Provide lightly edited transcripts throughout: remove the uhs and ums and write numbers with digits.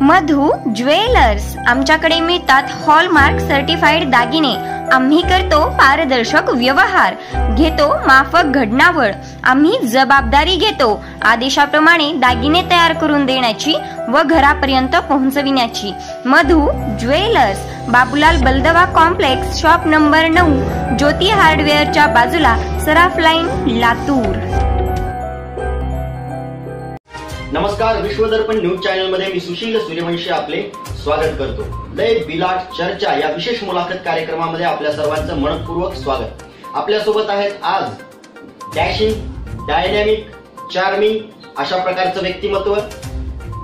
Madhu jewellers, आमच्याकडे मिळतात hallmark certified दागिने। आम्ही करतो पारदर्शक व्यवहार, घेतो माफक घडणावळ, आम्ही जबाबदारी घेतो आदेशाप्रमाणे दागिने तयार करून देण्याची व घरापर्यंत पोहोचविण्याची। Madhu jewellers, Babulal Baldawa complex, shop number 9, ज्योती हार्डवेअरच्या बाजूला, सराफ लाईन, लातूर। नमस्कार, विश्वदर्पण न्यूज चॅनल मध्ये मी सुशील सूर्यवंशी आपले स्वागत करतो। लय बिलाट चर्चा या विशेष मुलाखत कार्यक्रमामध्ये आपल्या सर्वांचं मनपूर्वक स्वागत। आपल्या सोबत आहेत आज डॅशिंग, डायनॅमिक, चार्मिंग अशा प्रकारचं व्यक्तिमत्व,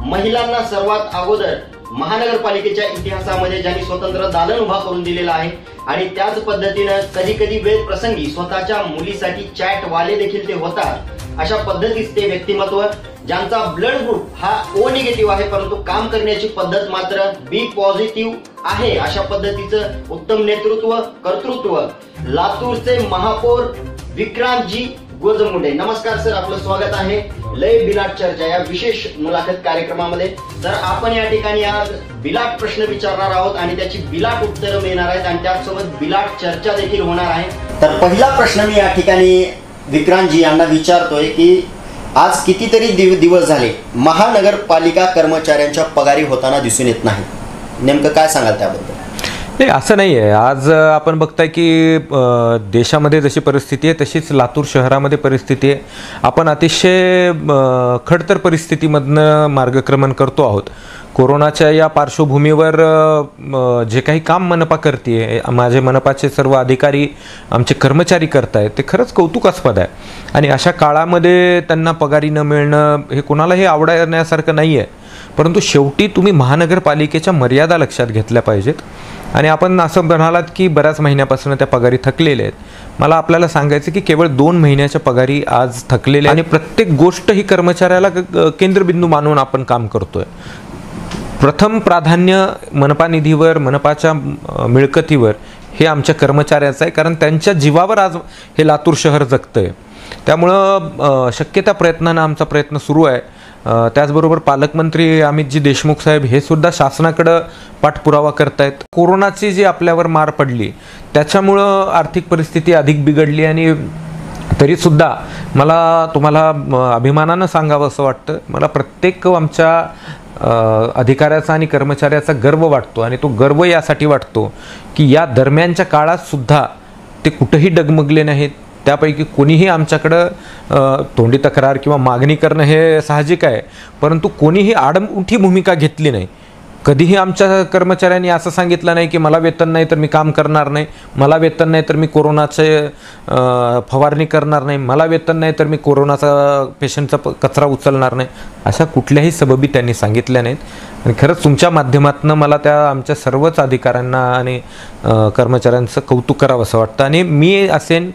महिलांना सर्वात अगोदर महानगरपालिकेच्या इतिहासामध्ये ज्यांनी स्वतंत्र दालन उभा करून दिलेला आहे आणि त्याच पद्धतीने कधी कधी वेळ प्रसंगी स्वतःच्या मुलीसाठी चॅट वाले देखील ते होतात, अशा पद्धतीचे ते व्यक्तिमत्व ज्यांचा ब्लड ग्रुप हा O निगेटिव्ह आहे परंतु काम करण्याची पद्धत मात्र B पॉझिटिव्ह आहे, अशा पद्धतीचं उत्तम नेतृत्व कर्तृत्व लातूरचे महापौर विक्रांतजी गोजमुंडे। नमस्कार सर, आपलं स्वागत आहे लय बिलाट चर्चा या विशेष मुलाखत कार्यक्रमामध्ये। तर आपण या ठिकाणी आज बिलाट प्रश्न विचारणार आहोत आणि त्याची बिलाट उत्तरं मिळणार आहेत आणि त्याचसोबत बिलाट चर्चा देखील होणार आहे। तर पहिला प्रश्न मी या ठिकाणी विक्रांतजी यांना विचारतोय की आज कितीतरी दिवस झाले महानगरपालिका कर्मचाऱ्यांच्या पगारी होताना दिसून येत नाही, नेमकं काय सांगाल त्याबद्दल? नाही, असं नाही आहे। आज आपण बघताय की देशामध्ये जशी परिस्थिती आहे तशीच लातूर शहरामध्ये परिस्थिती आहे। आपण अतिशय खडतर परिस्थितीमधनं मार्गक्रमण करतो आहोत। कोरोनाच्या या पार्श्वभूमीवर जे काही काम मनपा करते, माझे मनपाचे सर्व अधिकारी, आमचे कर्मचारी करतायत, ते खरंच कौतुकास्पद आहे। आणि अशा काळामध्ये त्यांना पगारी न मिळणं हे कोणालाही आवडण्यासारखं नाही आहे, परंतु शेवटी तुम्ही महानगरपालिकेच्या मर्यादा लक्षात घेतल्या पाहिजेत। आणि आपण असं म्हणालात की बऱ्याच महिन्यापासून त्या पगारी थकलेल्या आहेत। मला आपल्याला सांगायचं की केवळ 2 महिन्याच्या पगारी आज थकलेल्या आणि प्रत्येक गोष्ट ही कर्मचाऱ्याला केंद्रबिंदू मानून आपण काम करतोय। प्रथम प्राधान्य मनपा निधीवर, मनपाच्या मिळकतीवर हे आमच्या कर्मचाऱ्याचं आहे, कारण त्यांच्या जीवावर आज हे लातूर शहर जगतंय। त्यामुळं शक्य त्या प्रयत्नानं आमचा प्रयत्न सुरू आहे। त्याचबरोबर पालकमंत्री अमितजी देशमुख साहेब हे सुद्धा शासनाकडं पाठपुरावा करतायत। कोरोनाची जी आपल्यावर मार पडली त्याच्यामुळं आर्थिक परिस्थिती अधिक बिघडली आणि तरीसुद्धा मला तुम्हाला अभिमानानं सांगावं असं वाटतं, मला प्रत्येक आमच्या अधिकाऱ्याचा आणि कर्मचाऱ्याचा गर्व वाटतो आणि तो गर्व यासाठी वाटतो की या दरम्यानच्या काळात सुद्धा ते कुठेही डगमगले नाहीत। त्यापैकी कोणीही आमच्याकडं तोंडी तक्रार किंवा मागणी करणं हे साहजिक आहे, परंतु कोणीही आडमुठी भूमिका घेतली नाही। कधीही आमच्या कर्मचाऱ्यांनी असं सांगितलं नाही की मला वेतन नाही तर मी काम करणार नाही, मला वेतन नाही तर मी कोरोनाचे फवारणी करणार नाही, मला वेतन नाही तर मी कोरोनाचा पेशंटचा कचरा उचलणार नाही, अशा कुठल्याही सबबी त्यांनी सांगितल्या नाहीत। आणि खरंच तुमच्या माध्यमातून मला त्या आमच्या सर्वच अधिकाऱ्यांना आणि कर्मचाऱ्यांचं कौतुक करावं असं वाटतं। आणि मी असेन,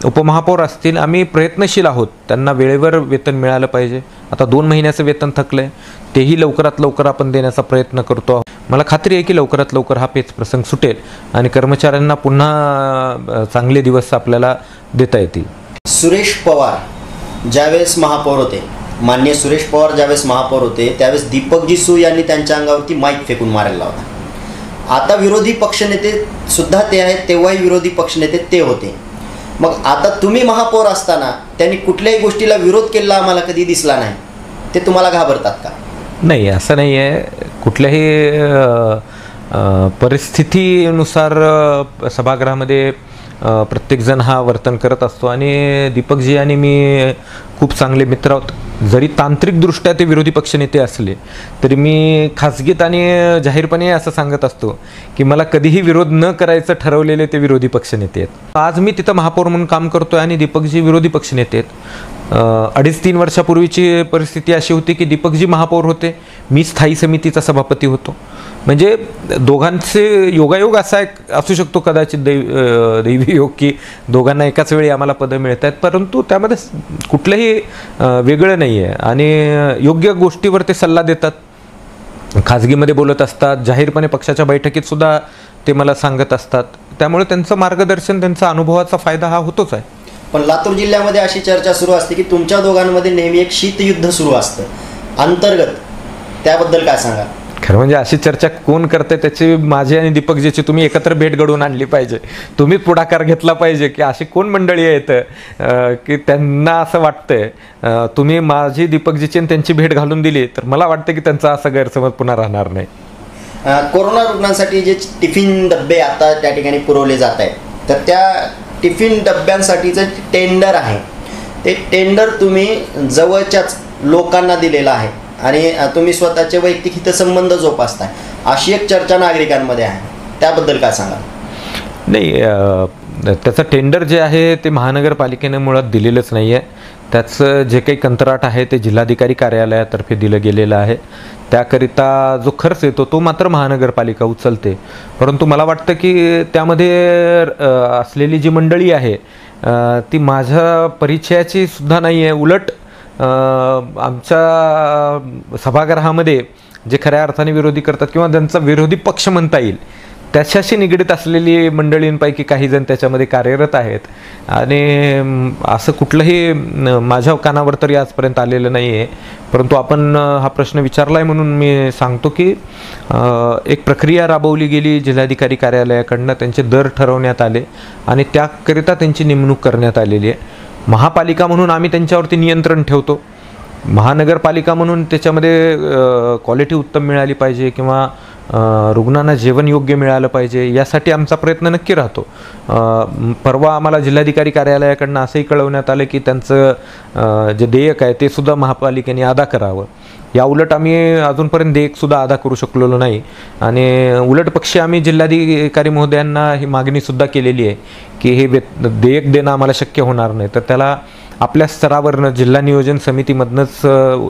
उपमहापौर असतील, आम्ही प्रयत्नशील आहोत, त्यांना वेळेवर वेतन मिळालं पाहिजे। आता 2 महिन्याचं वेतन थकलंय, तेही लवकरात लवकर आपण देण्याचा प्रयत्न करतो आहोत। मला खात्री आहे की लवकरात लवकर हा पेच प्रसंग सुटेल आणि कर्मचाऱ्यांना पुन्हा चांगले दिवस आपल्याला देता येतील। सुरेश पवार ज्यावेळेस महापौर होते, माननीय सुरेश पवार ज्यावेळेस महापौर होते त्यावेळेस दीपकजी सू यांनी त्यांच्या अंगावरती माईक फेकून मारायला होता। आता विरोधी पक्षनेते सुद्धा ते आहेत, तेव्हाही विरोधी पक्षनेते ते होते। मग आता तुम्ही महापौर असताना त्यांनी कुठल्याही गोष्टीला विरोध केला आम्हाला कधी दिसला नाही, ते तुम्हाला घाबरतात का? नाही, असं नाही आहे। कुठल्याही परिस्थितीनुसार सभागृहामध्ये प्रत्येकजण हा वर्तन करत असतो आणि दीपकजी आणि मी खूप चांगले मित्र आहोत। जरी तांत्रिकदृष्ट्या ते विरोधी पक्षनेते असले तरी मी खासगीत आणि जाहीरपणे असं सांगत असतो की मला कधीही विरोध न करायचं ठरवलेले ते विरोधी पक्षनेते आहेत। आज मी तिथं महापौर म्हणून काम करतोय आणि दीपकजी विरोधी पक्षनेते आहेत। 2.5-3 वर्षापूर्वीची परिस्थिती अशी होती की दीपकजी महापौर होते, मी स्थायी समितीचा सभापती होतो। म्हणजे दोघांचे योगायोग असा एक असू शकतो, कदाचित दैवी योग, की दोघांना एकाच वेळी आम्हाला पदं मिळत आहेत, परंतु त्यामध्ये कुठलंही वेगळं नाही आहे आणि योग्य गोष्टीवर ते सल्ला देतात, खाजगीमध्ये बोलत असतात, जाहीरपणे पक्षाच्या बैठकीत सुद्धा ते मला सांगत असतात। त्यामुळे त्यांचं मार्गदर्शन, त्यांचा अनुभवाचा फायदा हा होतोच आहे। पण लातूर जिल्ह्यामध्ये अशी चर्चा सुरू असते की तुमच्या दोघांमध्ये नेहमी एक शीतयुद्ध सुरू असतं अंतर्गत, त्याबद्दल काय सांगा? खरं म्हणजे अशी चर्चा कोण करते त्याची माझी आणि दीपकजीची तुम्ही एकत्र भेट घडवून आणली पाहिजे. तुम्ही पुढाकार घेतला पाहिजे की अशी कोण मंडळी आहेत की त्यांना असं वाटतंय. तुम्ही माझी दीपकजीची आणि त्यांची भेट घालून दिली तर मला वाटतं की त्यांचा असा गैरसमज पुन्हा राहणार नाही. कोरोना रुग्णांसाठी जे टिफिन डबे आता त्या ठिकाणी पुरवले जात आहेत तर त्या टिफिन डब्यांसाठीचं टेंडर आहे ते टेंडर तुम्ही जवळच्याच लोकांना दिलेलं आहे आणि तुम्ही स्वतःचे वैयक्तिक हितसंबंध जोपासताय अशी एक चर्चा नागरिकांमध्ये आहे. त्याबद्दल काय सांगा? नाही, त्याचं टेंडर जे आहे ते महानगरपालिकेने मुळात दिलेलंच नाही आहे. त्याचं जे काही कंत्राट आहे ते जिल्हाधिकारी कार्यालयातर्फे दिलं गेलेलं आहे. त्याकरिता जो खर्च येतो तो मात्र महानगरपालिका उचलते. परंतु मला वाटतं की त्यामध्ये असलेली जी मंडळी आहे ती माझ्या परिचयाची सुद्धा नाही आहे. उलट आमच्या सभागृहामध्ये जे खऱ्या अर्थाने विरोधी करतात किंवा ज्यांचा विरोधी पक्ष म्हणता येईल त्याच्याशी निगडीत असलेली मंडळींपैकी काही जण त्याच्यामध्ये कार्यरत आहेत आणि असं कुठलंही माझ्या कानावर तरी आजपर्यंत आलेलं नाही आहे. परंतु आपण हा प्रश्न विचारला आहे म्हणून मी सांगतो की एक प्रक्रिया राबवली गेली जिल्हाधिकारी कार्यालयाकडनं. त्यांचे दर ठरवण्यात आले आणि त्याकरिता त्यांची नेमणूक करण्यात आलेली आहे. महापालिका म्हणून आम्ही त्यांच्यावरती नियंत्रण ठेवतो. महानगरपालिका म्हणून त्याच्यामध्ये क्वालिटी उत्तम मिळाली पाहिजे किंवा रुग्णांना जेवण योग्य मिळालं पाहिजे यासाठी आमचा प्रयत्न नक्की राहतो. परवा आम्हाला जिल्हाधिकारी कार्यालयाकडनं असंही कळवण्यात आलं की त्यांचं जे देयक आहे ते सुद्धा महापालिकेने अदा करावं. या उलट आम्ही अजूनपर्यंत देयकसुद्धा अदा करू शकलेलो नाही आणि उलट पक्षी आम्ही जिल्हाधिकारी महोदयांना ही मागणीसुद्धा केलेली आहे की हे देयक देणं आम्हाला शक्य होणार नाही तर त्याला आपल्या स्तरावरनं जिल्हा नियोजन समितीमधनंच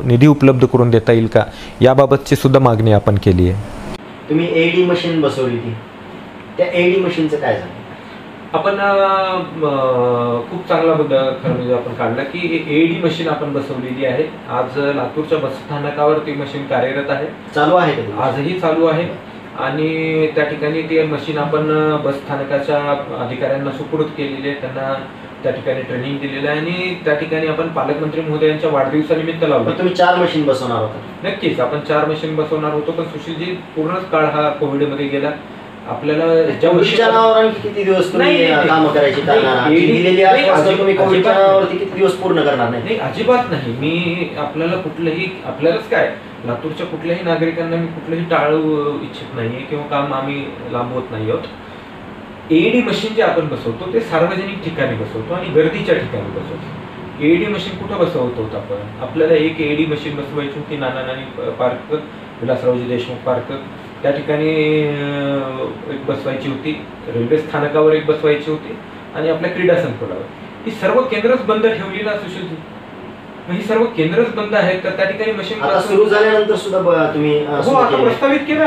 निधी उपलब्ध करून देता येईल का याबाबतची सुद्धा मागणी आपण केली आहे. तुम्ही एडी मशीन बसवली ती त्या एडी मशीनचं काय झालं? आपण खूप चांगला मुद्दा खरं म्हणजे आपण काढला की एडी मशीन आपण बसवलेली आहे. आज लातूरच्या बसस्थानकावर ती मशीन कार्यरत आहे. चालू आहे का? आजही चालू आहे आणि त्या ठिकाणी ती मशीन आपण बसस्थानकाच्या अधिकाऱ्यांना सुपूर्द केलेली आहे. त्यांना त्या ठिकाणी ट्रेनिंग दिलेलं आहे आणि त्या ठिकाणी आपण पालकमंत्री महोदयांच्या वाढदिवसानिमित्त लावलं. तुम्ही 4 मशीन बसवणार होता? नक्कीच आपण 4 मशीन बसवणार होतो पण सुशीलजी पूर्णच काळ हा कोविडमध्ये गेला. आपल्याला कोविडच्या नावावर किती दिवस तुम्ही काम करायची तुम्ही कोविडच्या नावावरती किती दिवस पूर्ण करणार? नाही अजिबात नाही. मी आपल्यालाच काय लातूरच्या कुठल्याही नागरिकांना मी कुठलंही टाळू इच्छित नाहीये किंवा काम आम्ही लांबवत नाही आहोत. एडी मशीन जे आपण बसवतो ते सार्वजनिक ठिकाणी बसवतो आणि गर्दीच्या ठिकाणी बसवतो. एडी मशीन कुठं बसवतो आपण? आपल्याला एक एडी मशीन बसवायची होती नाना नानी पार्क, विलासरावजी देशमुख पार्क त्या ठिकाणी एक बसवायची होती. रेल्वे स्थानकावर एक बसवायची होती आणि आपल्या क्रीडा संकुलावर. ही सर्व केंद्रच बंद ठेवली ना सुशीलजी. ही सर्व केंद्रच बंद आहेत तर त्या ठिकाणी मशीन सुरू झाल्यानंतर सुद्धा तुम्ही प्रस्तावित केलं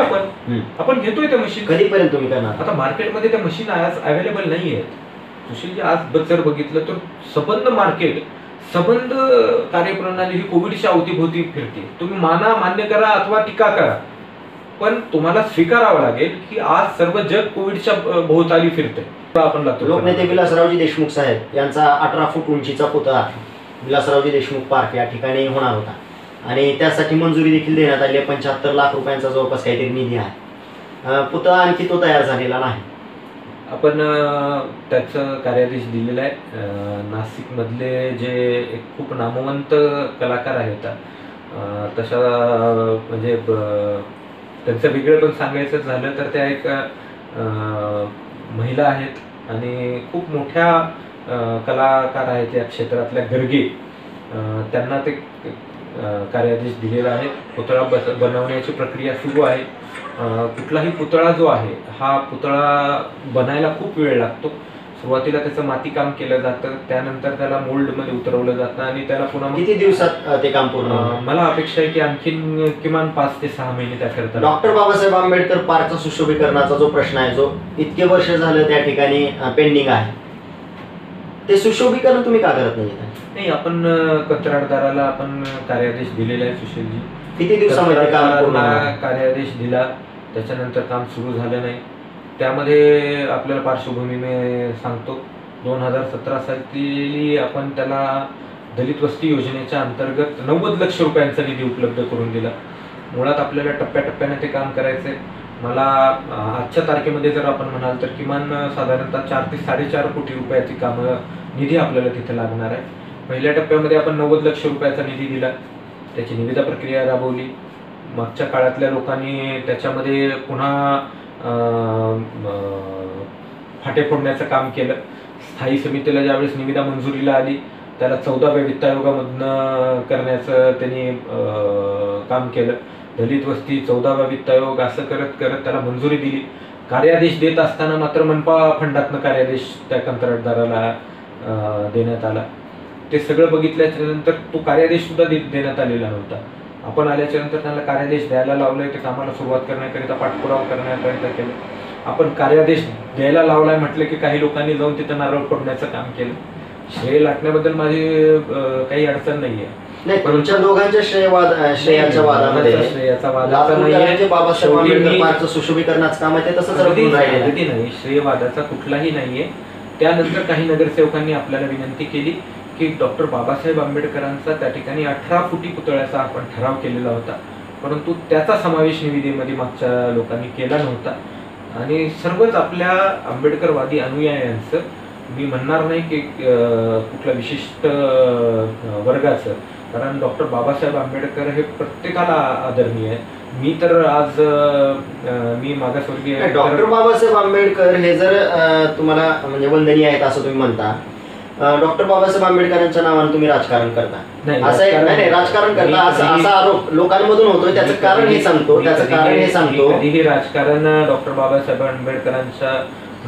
आपण घेतोय त्या मशीन. कधीपर्यंत तुम्ही करणार? आता मार्केटमध्ये त्या मशीन आज अवेलेबल नाही आहेत सुशीलजी. आज जर बघितलं तर सबंध मार्केट सबंध कार्यप्रणाली ही कोविडच्या अवतीभोवती फिरते. तुम्ही मान्य करा अथवा टीका करा पण तुम्हाला स्वीकारावं लागेल की आज सर्व जग कोविडच्या भोवताली फिरते. आपण लोकनेते विलासरावजी देशमुख साहेब यांचा 18 फूट उंचीचा पुतळा विलासरावजी देशमुख पार्क या ठिकाणी होणार होता आणि त्यासाठी मंजुरी देखील देण्यात आली आहे. 75 लाख रुपयांचा जवळपास काहीतरी निधी आहे. पुतळा आणखी तो तयार झालेला नाही. आपण त्याचं कार्यादेश दिलेला आहे. नाशिकमधले जे एक खूप नामवंत कलाकार आहेत तशा म्हणजे त्यांचं वेगळं पण सांगायचं झालं तर त्या एक महिला आहेत आणि खूप मोठ्या कलाकार आहेत या क्षेत्रातल्या गर्गे. त्यांना ते कार्यादेश दिलेला आहे. पुतळा बनवण्याची प्रक्रिया सुरू आहे. कुठलाही पुतळा जो आहे हा पुतळा बनायला खूप वेळ लागतो. सुरुवातीला त्याचं मातीकाम केलं जातं त्यानंतर त्याला मोल्डमध्ये उतरवलं जातं आणि त्याला पुन्हा किती दिवसात ते काम पूर्ण? मला अपेक्षा आहे की आणखीन किमान 5 ते 6 महिने त्याकरता. डॉक्टर बाबासाहेब आंबेडकर पार्कचा सुशोभीकरणाचा जो प्रश्न आहे जो इतके वर्ष झालं त्या ठिकाणी पेंडिंग आहे ते सुशोभीकरण तुम्ही का करत नाही? आपण कंत्राटदाराला आपण कार्यादेश दिलेला आहे सुशीलजी. किती दिवसामध्ये कार्यादेश दिला त्याच्यानंतर काम सुरू झालं नाही. त्यामध्ये आपल्याला पार्श्वभूमी मी सांगतो 2017 साली आपण त्याला दलित वस्ती योजनेच्या अंतर्गत 90 लक्ष रुपयांचा निधी उपलब्ध करून दिला. मुळात आपल्याला टप्प्याटप्प्याने ते काम करायचं आहे. मला आजच्या तारखेमध्ये जर आपण म्हणाल तर किमान साधारणतः 4 ते 4.5 कोटी रुपयाची कामं निधी आपल्याला तिथे लागणार आहे. पहिल्या टप्प्यामध्ये आपण 90 लक्ष रुपयाचा निधी दिला, त्याची निविदा प्रक्रिया राबवली. मागच्या काळातल्या लोकांनी त्याच्यामध्ये पुन्हा फाटे फोडण्याचं काम केलं. स्थायी समितीला ज्यावेळेस निविदा मंजुरीला आली त्याला 14व्या वित्त आयोगामधनं करण्याचं त्यांनी काम केलं. दलित वस्ती 14वा वित्त आयोग असं करत करत त्याला मंजुरी दिली. कार्यादेश देत असताना मात्र मनपा फंडातनं कार्यादेश त्या कंत्राटदाराला देण्यात आला. ते सगळं बघितल्याच्या नंतर तो कार्यादेश सुद्धा देण्यात आलेला नव्हता. आपण आल्याच्या नंतर त्यांना कार्यादेश द्यायला लावलंय, ते कामाला सुरुवात करण्याकरिता पाठपुरावा करण्याकरिता केलं. आपण कार्यादेश द्यायला लावलाय म्हटलं की काही लोकांनी जाऊन तिथं नारळ फोडण्याचं काम केलं. श्रेय लाटण्याबद्दल माझी काही अडचण नाहीये. नाही, तुमच्या दोघांच्या श्रेयाच्या वादामध्ये बाबासाहेब आंबेडकर पार्कचं सुशोभीकरणाचं काम आहे ते तसंच अगदी नाही, श्रेयवादाचा कुठलाही नाहीये. त्यानंतर काही नगरसेवकांनी आपल्याला विनंती केली की डॉक्टर बाबासाहेब आंबेडकरांचा त्या ठिकाणी 18 फुटी पुतळ्याचा आपण ठराव केलेला होता, परंतु त्याचा समावेश निविदेमध्ये मागच्या लोकांनी केला नव्हता. आणि सर्वच आपल्या आंबेडकरवादी अनुयायांचं, मी म्हणणार नाही की कुठल्या विशिष्ट वर्गाचं, कारण डॉक्टर बाबासाहेब आंबेडकर हे प्रत्येकाला आदरणीय आहे. मी तर आज मी मागासवर्गीय डॉक्टर बाबासाहेब आंबेडकर हे जर तुम्हाला म्हणजे वंदनीय आहेत असं तुम्ही म्हणता, डॉक्टर बाबासाहेब आंबेडकरांच्या नावाने तुम्ही राजकारण करता, असं नाही राजकारण करता असा आरोप लोकांमधून होतोय. त्याचं कारण हे सांगतो कधीही राजकारण डॉक्टर बाबासाहेब आंबेडकरांच्या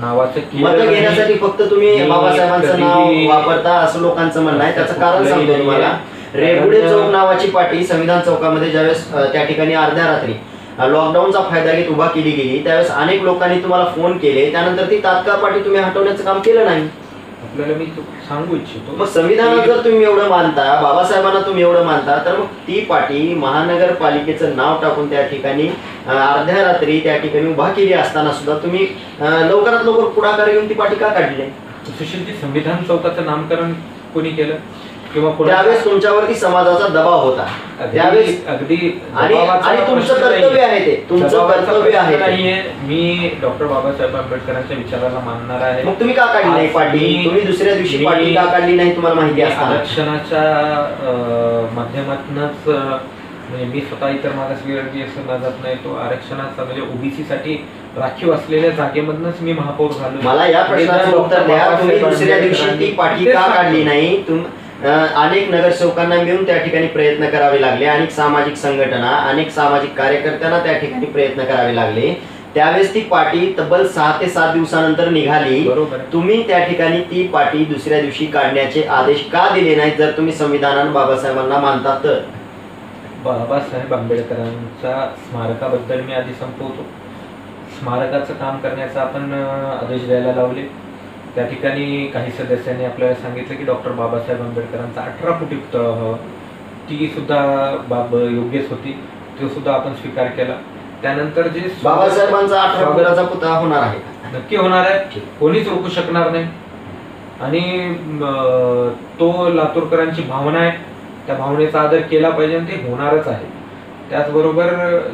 नावाचं मत घेण्यासाठी फक्त तुम्ही बाबासाहेबांचं नाव वापरता असं लोकांचं म्हणणं आहे. त्याचं कारण सांगतो तुम्हाला. रेबुडे चौक नावाची पाटी संविधान चौकामध्ये ज्यावेळेस त्या ठिकाणी अर्ध्या रात्री लॉकडाऊनचा फायदा घेत उभा केली गेली त्यावेळेस अनेक लोकांनी तुम्हाला फोन केले, त्यानंतर ती तात्काळ पाटी तुम्ही हटवण्याचं काम केलं नाही. आपल्याला मी सांगू इच्छितो, मग संविधानात जर तुम्ही एवढं मानता, बाबासाहेबांना तुम्ही एवढं मानता, तर मग ती पाटी महानगरपालिकेचं नाव टाकून त्या ठिकाणी अर्ध्या रात्री त्या ठिकाणी उभा केली असताना सुद्धा तुम्ही लवकरात लवकर पुढाकार घेऊन ती पाटी का काढली नाही? सुशीलजी, संविधान चौकाचं नामकरण कोणी केलं किंवा त्यावेळेस तुमच्यावरती समाजाचा दबाव होता त्यावेळेस अगदी आणि तुमचं कर्तव्य आहे, ते तुमचं कर्तव्य आहे. मी डॉक्टर बाबासाहेब आंबेडकरांच्या विचाराला मानणार आहे. मग तुम्ही का काढली नाही पाटी? तुम्ही दुसऱ्या दिवशी पाटी का काढली नाही तुम्हाला माहिती असतं. आरक्षणाच्या माध्यमातूनच म्हणजे मी स्वतः इतर मागासवर्गीय समाजात नाही, तो आरक्षणाचा म्हणजे ओबीसी साठी राखीव असलेल्या जागेमधूनच मी महापौर झालो. मला या प्रश्नाचं उत्तर द्या, तुम्ही दुसऱ्या दिवशी ती पाटी का काढली नाही? अनेक नगरसेवकांना मिळून त्या ठिकाणी प्रयत्न करावे लागले, अनेक सामाजिक संघटना, अनेक सामाजिक कार्यकर्त्यांना त्या ठिकाणी प्रयत्न करावे लागले. त्यावेळेस ती पाटी तब्बल 6 ते 7 दिवसानंतर निघाली. तुम्ही त्या ठिकाणी ती पाटी दुसऱ्या दिवशी काढण्याचे आदेश का दिले नाहीत जर तुम्ही संविधानात बाबासाहेबांना मानता तर? बाबासाहेब आंबेडकरांच्या स्मारकाबद्दल मी आधी संपवतो. स्मारकाचं काम करण्याचा आपण आदेश द्यायला लावले. त्या ठिकाणी काही सदस्यांनी आपल्याला सांगितलं की डॉक्टर बाबासाहेब आंबेडकरांचा 18 फुटी पुतळा हवा. ती सुद्धा बाब योग्यच होती, तो सुद्धा आपण स्वीकार केला. त्यानंतर जे बाबासाहेबांचा 18 फुटाचा पुतळा होणार आहे, नक्की होणार आहे, कोणीच रोखू शकणार नाही. आणि तो लातूरकरांची भावना आहे, त्या भावनेचा आदर केला पाहिजे आणि ते होणारच आहे. त्याचबरोबर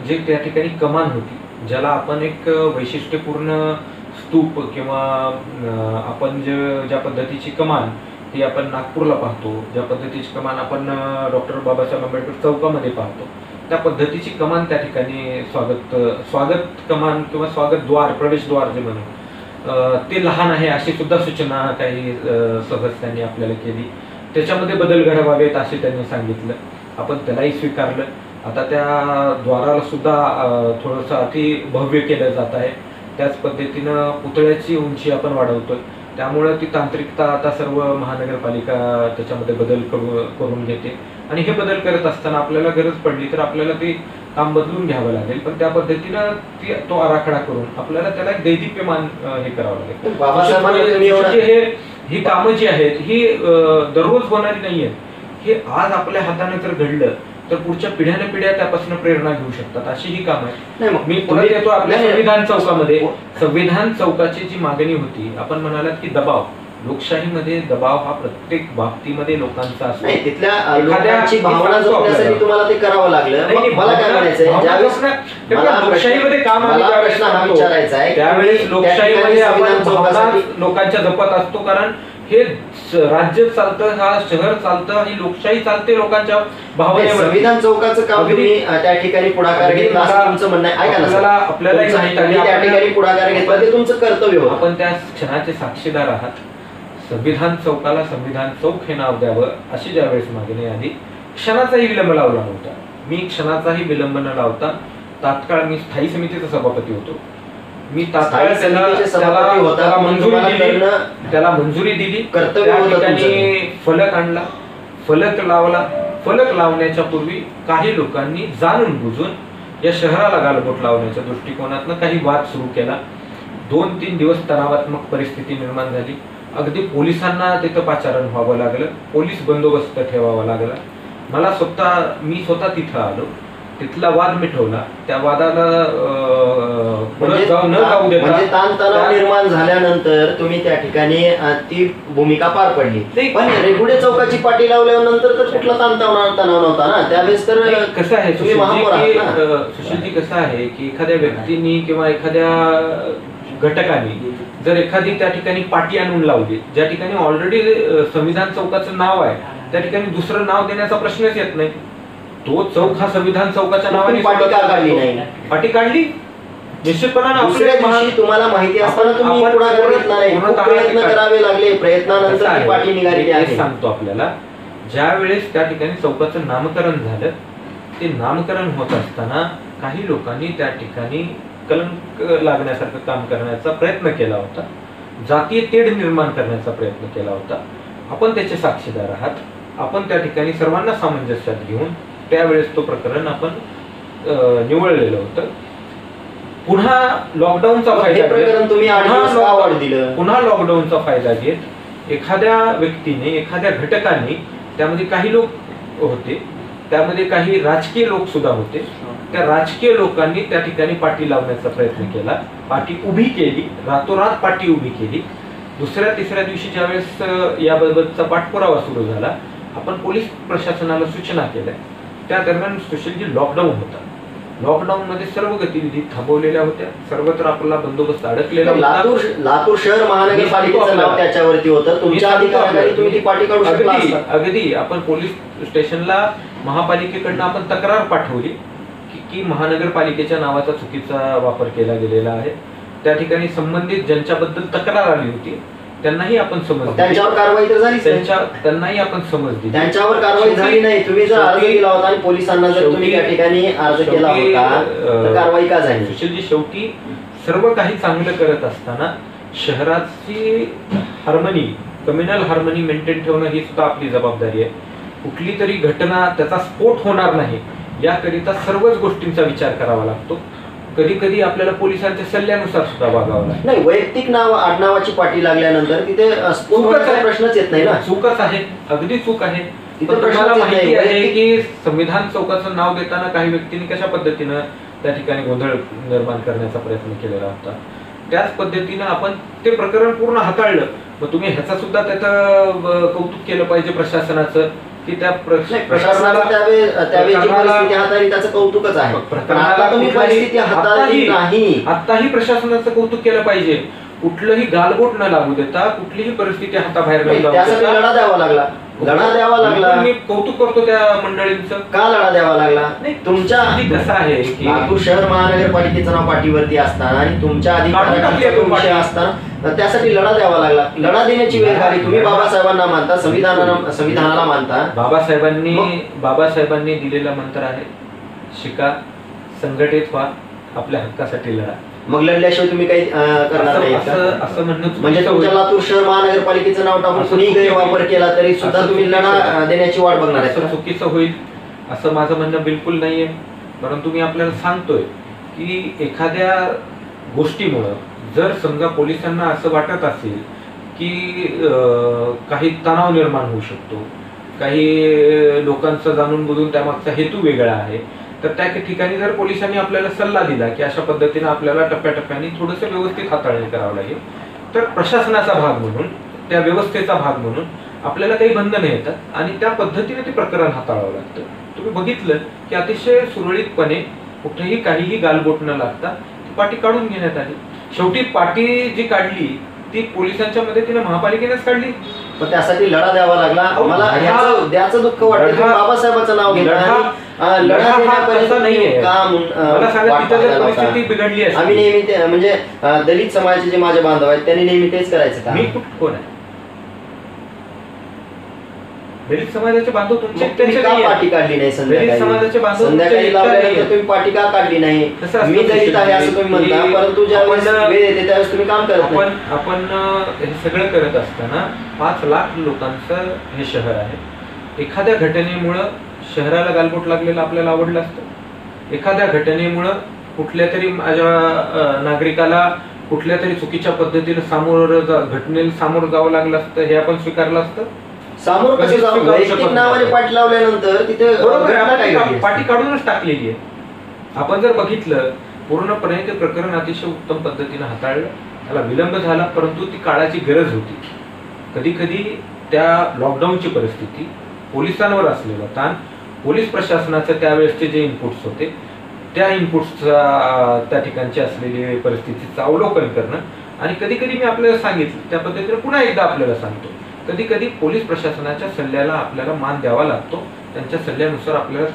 जे त्या ठिकाणी कमान होती, ज्याला आपण एक वैशिष्ट्यपूर्ण स्तूप किंवा आपण ज्या पद्धतीची कमान ही आपण नागपूरला पाहतो, ज्या पद्धतीची कमान आपण डॉक्टर बाबासाहेब आंबेडकर चौकामध्ये पाहतो, त्या पद्धतीची कमान त्या ठिकाणी स्वागत कमान किंवा स्वागतद्वार, प्रवेशद्वार जे म्हणू, ते लहान आहे अशी सुद्धा सूचना काही सदस्यांनी आपल्याला केली. त्याच्यामध्ये बदल घडवावेत असे त्यांनी सांगितलं. आपण त्यालाही स्वीकारलं. आता त्या द्वाराला सुद्धा थोडंसं अति भव्य केलं जात आहे. त्याच पद्धतीनं पुतळ्याची उंची आपण वाढवतोय, त्यामुळे ती तांत्रिकता आता सर्व महानगरपालिका त्याच्यामध्ये बदल करून घेते. आणि हे बदल करत असताना आपल्याला गरज पडली तर आपल्याला ते काम बदलून घ्यावं लागेल, पण त्या पद्धतीनं तो आराखडा करून आपल्याला त्याला एक दैदिप्यमान हे करावं लागेल. बाबासाहेबांनी ही कामं जी आहेत ही दररोज होणारी नाही आहेत. हे आज आपल्या हाताने जर घडलं तर पुढच्या पिढ्या त्यापासून प्रेरणा घेऊ शकतात, अशी ही काम आहे. मी पुन्हा येतो आपल्या संविधान चौकामध्ये. संविधान चौकाची जी मागणी होती, आपण म्हणालात की दबाव, लोकशाहीमध्ये दबाव हा प्रत्येक बाबतीमध्ये लोकांचा असतो. नाही, तिथल्या लोकांची भावना जपण्यासाठी तुम्हाला ते करावं लागलं. मला काय म्हणायचंय, ज्यावेळेस लोकशाहीमध्ये काम प्रश्न हा विचारायचा आहे, त्यावेळेस लोकशाहीमध्ये आपण भावना लोकांच्या जपत असतो. कारण हे राज्य चालतं, हा शहर चालतं, ही लोकशाही चालते लोकांच्या भावनेवर. संविधान चौकाचं काम तुम्ही त्या ठिकाणी पुढाकार घेतला असं तुमचं म्हणणं आहे. ऐका ना, आपल्याला त्या ठिकाणी पुढाकार घेतला ते तुमचं कर्तव्य होतं. आपण त्या क्षणाचे साक्षीदार आहात. संविधान चौकाला संविधान चौक हे नाव द्यावं अशी ज्यावेळेस मागणी आली, क्षणाचाही विलंब लावला नव्हता. मी क्षणाचाही विलंब न लावता तात्काळ मी स्थायी समितीचा सभापती होतो. मी तात्काळ त्याला मंजुरी दिली. त्या ठिकाणी फलक आणला, फलक लावला. फलक लावण्याच्या पूर्वी काही लोकांनी जाणून बुजून या शहराला गालबोट लावण्याच्या दृष्टिकोनातून काही वाद सुरू केला. 2-3 दिवस तणावात्मक परिस्थिती निर्माण झाली. अगदी पोलिसांना तिथं पाचारण व्हावं लागलं, पोलीस बंदोबस्त ठेवावा लागला. मी स्वतः तिथं आलो, तिथला वाद मिटवला. त्या वादाला ताणतणाव निर्माण झाल्यानंतर तुम्ही त्या ठिकाणी ती भूमिका पार पडली. पण रेगुडे चौकाची पाटी लावल्यानंतर तर कुठला तणाव नव्हता ना त्यावेळेस. तर कसं आहे सुशीलजी, कसं आहे की एखाद्या व्यक्तीने किंवा एखाद्या घटकाने जर एखादी त्या ठिकाणी पाटी आणून लावली, ज्या ठिकाणी ऑलरेडी संविधान चौकाचं नाव आहे, त्या ठिकाणी दुसरं नाव देण्याचा प्रश्नच येत नाही. तो चौक हा संविधान चौकाच्या नावाने पाटी का काढली नाही? पाटी काढली निश्चितपणाने. तुम्हाला माहिती असताना तुम्ही पुढाकार घेतला नाही, प्रयत्न करावे लागले, प्रयत्नानंतर पाटी निघाली आहे. सांगतो आपल्याला, ज्या वेळेस त्या ठिकाणी चौकाचं नामकरण झालं, ते नामकरण होत असताना काही लोकांनी त्या ठिकाणी कलंक लागण्यासारखं काम करण्याचा प्रयत्न केला होता, जातीय तेढ निर्माण करण्याचा प्रयत्न केला होता. आपण त्याचे साक्षीदार आहात. आपण त्या ठिकाणी सर्वांना सामंजस्यात घेऊन त्यावेळेस तो प्रकरण आपण निवळलेलं होतं. पुन्हा लॉकडाऊनचा फायदा पुन्हा लॉकडाऊनचा फायदा घेत एखाद्या व्यक्तीने, एखाद्या घटकाने, त्यामध्ये काही लोक होते, त्यामध्ये काही राजकीय लोक सुद्धा होते, त्या राजकीय लोकांनी त्या ठिकाणी पाटी लावण्याचा प्रयत्न केला. पाटी उभी केली, रातोरात पाटी उभी केली. दुसऱ्या-तिसऱ्या दिवशी ज्यावेळेस याबाबतचा पाठपुरावा सुरू झाला, आपण पोलीस प्रशासनाला सूचना केल्या. त्या दरम्यान सुशीलजी लॉकडाऊन होता. लॉकडाऊन मध्ये सर्व गतिविधी थांबवलेल्या होत्या, सर्वत्र आपला बंदोबस्त अडकलेला होता. लातूर शहर महानगरपालिकेचं नाव त्याच्यावरती होतं. तुमच्या अधिकाऱ्यांनी तुम्ही ती पाटी काढू शकला असता. अगदी आपण पोलीस स्टेशनला महापालिकेकडनं आपण तक्रार पाठवली की महानगरपालिकेच्या नावाचा चुकीचा वापर केला गेलेला आहे. त्या ठिकाणी संबंधित ज्यांच्याबद्दल तक्रार आली होती त्यांनाही आपण समज दिली. त्यांच्यावर कारवाई तर झाली, त्यांनाही आपण समज दिली. त्यांच्यावर कारवाई झाली नाही. तुम्ही जर अर्ज केला होता आणि पोलिसांना जर तुम्ही त्या ठिकाणी अर्ज केला होता तर कारवाई का झाली? सुशीलजी, शेवटी सर्व काही चांगलं करत असताना शहराची हार्मनी, कम्युनल हार्मनी मेंटेन ठेवणं ही सुद्धा आपली जबाबदारी आहे. कुठली तरी घटना, त्याचा स्फोट होणार नाही याकरिता सर्वच गोष्टींचा विचार करावा लागतो. कधी कधी आपल्याला पोलिसांच्या सल्ल्यानुसार सुद्धा वागावं लागतं. नाही, वैयक्तिक आडनावाची पाटी लागल्यानंतर तिथे प्रश्नच येत नाही ना. चूकच आहे, अगदी चूक आहे. तुम्हाला माहिती आहे की संविधान चौकाचं नाव देताना काही व्यक्तींनी कशा पद्धतीनं त्या ठिकाणी गोंधळ निर्माण करण्याचा प्रयत्न केलेला होता. त्याच पद्धतीनं आपण ते प्रकरण पूर्ण हाताळलं. मग तुम्ही ह्याचा सुद्धा त्याचं कौतुक केलं पाहिजे प्रशासनाचं की त्या प्रशासनाला त्याचं कौतुकच आहे. आताही प्रशासनाचं कौतुक केलं पाहिजे. कुठलंही गालबोट न लागू देता, कुठलीही परिस्थिती हाताबाहेर लढा द्यावा लागला. मी कौतुक करतो त्या मंडळींचं. का लढा द्यावा लागला? नाही, तुमच्या कसं आहे की लातूर शहर महानगरपालिकेचं नाव पाठीवरती असताना आणि तुमच्या अधिकारांचा असताना त्यासाठी लढा द्यावा लागला. लढा देण्याची वेळ आली. तुम्ही बाबासाहेबांना मानता, संविधानाला मानता. बाबासाहेबांनी दिलेला मंत्र आहे, शिका, संघटित व्हा, आपल्या हक्कासाठी लढा. मग लढल्याशिवाय तुम्ही काही करणार नाही असं म्हणणं म्हणजे तुमच्या लातूर शहर महानगरपालिकेचं नाव टाकून कुणी गैरवापर केला तरी सुद्धा तुम्ही लढा देण्याची वाट बघणार आहे? चुकीचं होईल असं माझं म्हणणं बिलकुल नाहीये. परंतु मी आपल्याला सांगतोय की एखाद्या गोष्टीमुळं जर समजा पोलिसांना असं वाटत असेल की काही तणाव निर्माण होऊ शकतो, काही लोकांचं जाणून बुजून त्यामागचा हेतू वेगळा आहे, तर त्या ठिकाणी जर पोलिसांनी आपल्याला सल्ला दिला की अशा पद्धतीने आपल्याला टप्प्याटप्प्याने थोडंसं व्यवस्थित हाताळणी करावं लागेल, तर प्रशासनाचा भाग म्हणून त्या व्यवस्थेचा भाग म्हणून आपल्याला काही बंधनं येतात आणि त्या पद्धतीने ते प्रकरण हाताळावं लागतं. तुम्ही बघितलं की अतिशय सुरळीतपणे कुठेही काहीही गालबोट न लागता ती पाटी काढून घेण्यात आली. शेवटी पाटी जी काढली ती पोलिसांच्या मदतीने महापालिकेनेच काढली. पण त्यासाठी लढा द्यावा लागला. मला द्याचं दुःख वाटतं. बाबासाहेबांचं नाव घेतलं लढा देण्यापर्यंत नाहीये. मला सांगा तिथं जर परिस्थिती बिघडली असती, आम्ही नेहमी म्हणजे दलित समाजाचे जे माझे बांधव आहेत त्यांनी नेहमी तेच करायचं का? मी कोण आहे? दलित समाजाचे बांधव तुमचे पाठी काढली नाही समाजाचे बांधव संध्याकाळी लावल्यानंतर तुम्ही पाठी का काढली नाही? मी दलित आहे असं तुम्ही म्हणता, परंतु ज्यावेळेस वेळ येते त्यावेळेस तुम्ही काम करत नाही. आपण हे सगळं करत असताना 5 लाख लोकांचं हे शहर आहे. एखाद्या घटनेमुळं शहराला गालबोट लागलेलं आपल्याला आवडलं असतं. एखाद्या घटनेमुळं कुठल्या तरी माझ्या नागरिकाला कुठल्या तरी चुकीच्या पद्धतीने घटनेला सामोरं जावं लागलं असतं, हे आपण स्वीकारलं असतं. सामोर कसं जाऊ? वैयक्तिक नावाने पाठी लावल्यानंतर तिथे पाठी काढूनच टाकलेली आहे. आपण जर बघितलं पूर्णपणे ते प्रकरण अतिशय उत्तम पद्धतीने हाताळलं. त्याला विलंब झाला, परंतु ती काळाची गरज होती. कधी कधी त्या लॉकडाऊनची परिस्थिती, पोलिसांवर असलेला ताण, पोलीस प्रशासनाचे त्यावेळेसचे जे इनपुट्स होते त्या इनपुट्सचा त्या ठिकाणची असलेली परिस्थितीचं अवलोकन करणं आणि कधी कधी मी आपल्याला सांगितलं त्या पद्धतीने पुन्हा एकदा आपल्याला सांगतो, कधी कधी पोलीस प्रशासनाच्या सल्ल्याला आपल्याला मान द्यावा लागतो. त्यांच्या सल्ल्यानुसार आपल्याला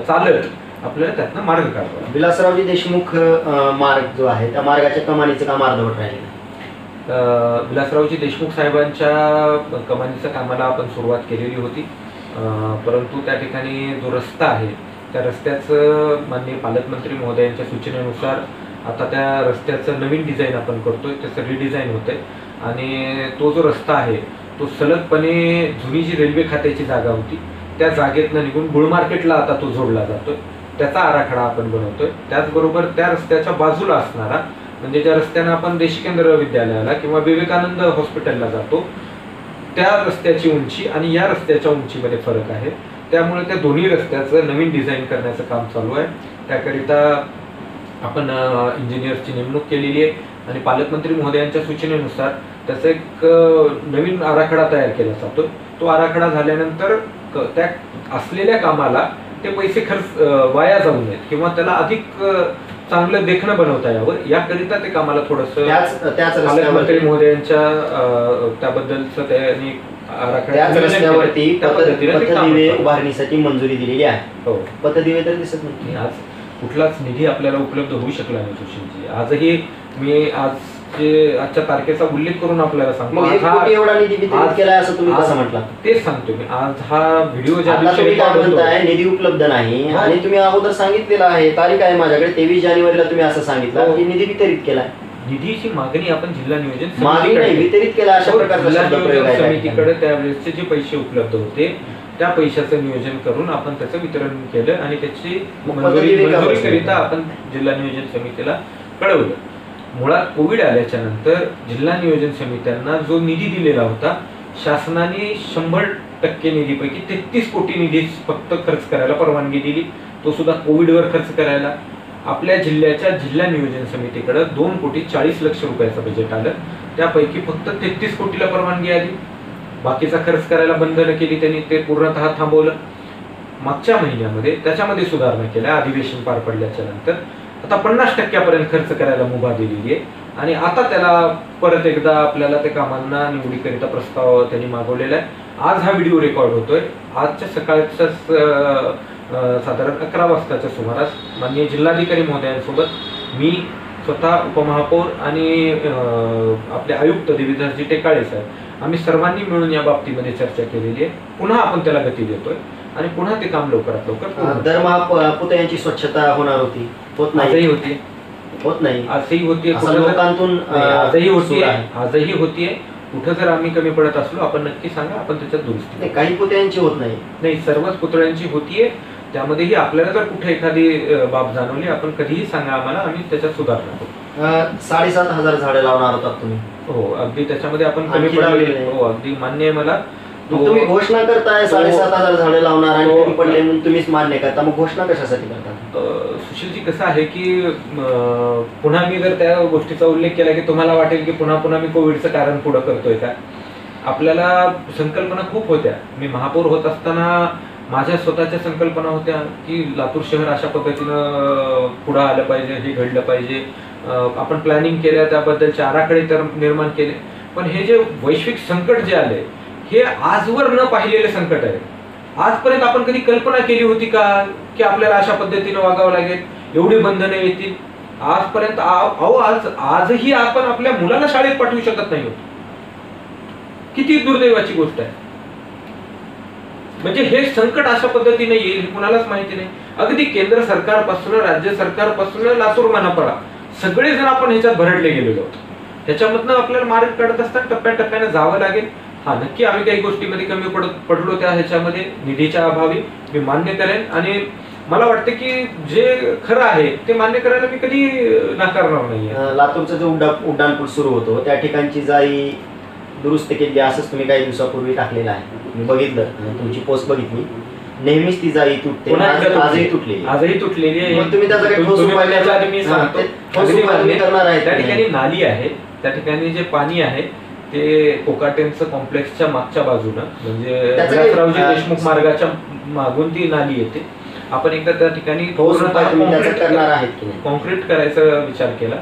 चालत आपल्याला त्यातनं मार्ग काढावा. विलासरावजी देशमुख मार्ग जो आहे त्या मार्गाच्या कमानीचं काम अर्धवट राहिलं. विलासरावजी देशमुख साहेबांच्या कमानीच्या कामाला आपण सुरुवात केलेली होती, परंतु त्या ठिकाणी जो रस्ता आहे त्या रस्त्याचं माननीय पालकमंत्री महोदयांच्या सूचनेनुसार आता त्या रस्त्याचं नवीन डिझाईन आपण करतोय, त्याचं रिडिझाईन होतंय आणि तो जो रस्ता आहे तो सलगपणे जुनी जी रेल्वे खात्याची जागा होती त्या जागेतनं निघून बुल मार्केटला आता तो जोडला जातोय. त्याचा आराखडा आपण बनवतोय. त्याचबरोबर त्या रस्त्याच्या बाजूला असणारा म्हणजे ज्या रस्त्यानं आपण देशिकेंद्र विद्यालयाला किंवा विवेकानंद हॉस्पिटलला जातो त्या रस्त्याची उंची आणि या रस्त्याच्या उंचीमध्ये फरक आहे. त्यामुळे त्या दोन्ही रस्त्याचं नवीन डिझाईन करण्याचं काम चालू आहे. त्याकरिता आपण इंजिनियर्सची नेमणूक केलेली आहे आणि पालकमंत्री महोदयांच्या सूचनेनुसार त्याचा एक नवीन आराखडा तयार केला जातो. तो आराखडा झाल्यानंतर त्या असलेल्या कामाला ते पैसे खर्च वाया जाऊ नयेत किंवा त्याला अधिक चांगलं देखणं बनवता यावं याकरिता ते कामाला थोडंसं पालकमंत्री महोदयांच्या त्याबद्दलचं त्यांनी रस्त्यावरती पथदिवे उभारणीसाठी मंजुरी दिलेली आहे. हो, पथदिवे तर दिसत नाही. आज कुठलाच निधी आपल्याला उपलब्ध होऊ शकला नाही सुशीलजी. आजही मी आजच्या तारखेचा उल्लेख करून आपल्याला सांगतो, एवढा निधी वितरित केलाय असं तुम्ही कसं म्हटलं? तेच सांगतो मी. आज हा व्हिडिओ ज्या म्हणताय निधी उपलब्ध नाही आणि तुम्ही अगोदर सांगितलेला आहे, तारीख आहे माझ्याकडे 23 जानेवारीला तुम्ही असं सांगितलं की निधी वितरित केलाय. निधीची मागणी आपण जिल्हा नियोजन मागणी वितरित केला अशा प्रकारचा समितीकडे त्यावेळेसचे जे पैसे उपलब्ध होते त्या पैशाचं नियोजन करून आपण त्याचं वितरण केलं आणि त्याची मंजुरीकरिता आपण जिल्हा नियोजन समितीला कळवलं. मुळात कोविड आल्याच्या नंतर जिल्हा नियोजन समित्यांना जो निधी दिलेला होता शासनाने 100% निधीपैकी 33 कोटी निधी फक्त खर्च करायला परवानगी दिली, तो सुद्धा कोविडवर खर्च करायला. आपल्या जिल्ह्याच्या जिल्हा नियोजन समितीकडे 2,40,00,000 रुपयाचं बजेट आलं, त्यापैकी फक्त 33 कोटीला परवानगी आली. बाकीचा खर्च करायला बंधनं केली त्यांनी, ते पूर्णतः थांबवलं. मागच्या महिन्यामध्ये त्याच्यामध्ये सुधारणा केल्या. अधिवेशन पार पडल्याच्या नंतर आता 50% खर्च करायला मुभा दिलेली आहे आणि आता त्याला परत एकदा आपल्याला त्या कामांना निवडीकरिता प्रस्ताव त्यांनी मागवलेला आहे. आज हा व्हिडिओ रेकॉर्ड होतोय. आजच्या सकाळच्या साधारण 11 वाजताच्या सुमारास माननीय जिल्हाधिकारी महोदयांसोबत मी स्वतः उपमहापौर आणि आपले आयुक्त देवीदासजी टेकाळे साहेब आम्ही सर्वांनी मिळून या बाबतीमध्ये चर्चा केलेली आहे. पुन्हा आपण त्याला गती देतोय आणि पुन्हा ते काम लवकरात लवकर. दरमहा पुतळ्यांची स्वच्छता होणार होती, होत नाही. आजही होती, होत नाही. आजही होतीये, आजही होतीये, आजही होतीये. कुठं जर आम्ही कमी पडत असलो आपण नक्की सांगा, आपण त्याच्यात दुरुस्ती. काही पुतळ्यांची होत नाही, सर्वच पुतळ्यांची होतीये. त्यामध्येही आपल्याला जर कुठे एखादी बाब जाणवली आपण कधीही सांगा आम्हाला, आम्ही त्याच्यात सुधारणा करू. 7,500 झाडे लावणार होतात तुम्ही. हो, अगदी त्याच्यामध्ये आपण कमी पडले. हो, अगदी मान्य आहे मला. तुम्ही घोषणा करताय 7,500 झाडे लावणार आणि कमी पडले म्हणून तुम्हीच मान्य करता, मग घोषणा कशासाठी करता? सुशीलजी कसं आहे की पुन्हा मी जर त्या गोष्टीचा उल्लेख केला की तुम्हाला वाटेल की पुन्हा पुन्हा मी कोविडचं कारण पुढं करतोय का. आपल्याला संकल्पना खूप होत्या. मी महापौर होत असताना माझ्या स्वतःच्या संकल्पना होत्या की लातूर शहर अशा पद्धतीनं पुढं आलं पाहिजे, हे घडलं पाहिजे. आपण प्लॅनिंग केल्या, त्याबद्दलचे आराखडे तर निर्माण केले. पण हे जे वैश्विक संकट जे आले हे आजवर न पाहिलेले संकट आहे. आजपर्यंत आपण कधी कल्पना केली होती का की आपल्याला अशा पद्धतीने वागावं लागेल, एवढी बंधने येतील? आजपर्यंत आजही आपण आपल्या मुलाला शाळेत पाठवू शकत नाही. किती दुर्दैवाची गोष्ट आहे. म्हणजे हे संकट अशा पद्धतीने येईल हे कुणालाच माहिती नाही. अगदी केंद्र सरकारपासून, राज्य सरकारपासून, लातूर मनपा सगळेजण आपण ह्याच्यात भरडले गेलेलो आहोत. ह्याच्यामधनं आपल्याला मार्ग काढत असताना टप्प्याटप्प्याने जावं लागेल. हा, नक्की आम्ही काही गोष्टीमध्ये कमी पडलो त्या ह्याच्यामध्ये निधीच्या अभावी, मी मान्य करेन. आणि मला वाटतं की जे खरं आहे ते मान्य करायला मी कधी नाकारणार नाहीये. लातूरचा जो उड्डाणपूल सुरू होतो त्या ठिकाणची जाई दुरुस्त केली असंच तुम्ही काही दिवसापूर्वी टाकलेलं आहे. मी बघितलं, तुमची पोस्ट बघितली. नेहमीच ती जाई तुटते, आजही तुटलेली आहे. तुम्ही त्याचा काही ठोस उपाय करणार आहे? त्या ठिकाणी नाली आहे, त्या ठिकाणी जे पाणी आहे ते कोकाटेंचं कॉम्प्लेक्सच्या मागच्या बाजूनं, म्हणजे विलासरावजी देशमुख मार्गाच्या मागून ती नाली येते. आपण एकदा त्या ठिकाणी कॉन्क्रीट करायचा विचार केला,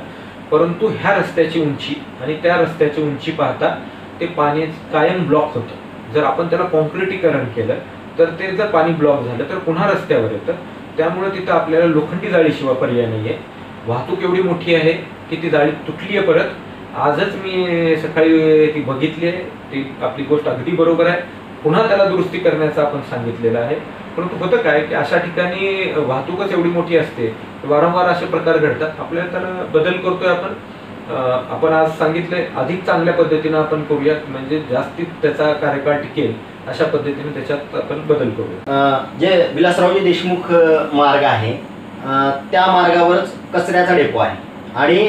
परंतु ह्या रस्त्याची उंची आणि त्या रस्त्याची उंची पाहता ते पाणी कायम ब्लॉक होतं. जर आपण त्याला कॉन्क्रिटीकरण केलं तर ते जर पाणी ब्लॉक झालं तर पुन्हा रस्त्यावर येतं. त्यामुळे तिथं आपल्याला लोखंडी जाळीशिवाय पर्याय नाहीये. वाहतूक एवढी मोठी आहे की ती जाळी तुटली आहे. परत आजच मी सकाळी ती बघितली आहे. ती आपली गोष्ट अगदी बरोबर आहे. पुन्हा त्याला दुरुस्ती करण्याचं आपण सांगितलेलं आहे. परंतु होतं काय की अशा ठिकाणी वाहतूकच एवढी मोठी असते, वारंवार असे प्रकार घडतात. आपल्याला त्याला बदल करतोय आपण आज सांगितले अधिक चांगल्या पद्धतीने आपण करूयात, म्हणजे जास्तीत त्याचा कार्यकाळ टिकेल अशा पद्धतीने त्याच्यात आपण बदल करूया. जे विलासरावजी देशमुख मार्ग आहे त्या मार्गावरच कचऱ्याचा डेपो आहे आणि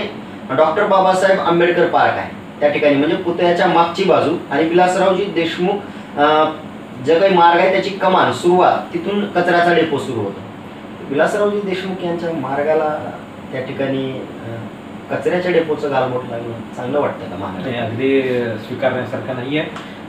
डॉक्टर बाबासाहेब आंबेडकर पार्क आहे त्या ठिकाणी, म्हणजे पुतळ्याच्या मागची बाजू आणि विलासरावजी देशमुख जे काही मार्ग आहे त्याची कमान सुरुवात तिथून कचऱ्याचा डेपो सुरू होतो. विलासरावजी देशमुख यांच्या मार्गाला त्या ठिकाणी कचऱ्याच्या डेपोचं गालबोट लागलं चांगलं वाटतं का? महाराज अगदी स्वीकारण्यासारखं नाहीये.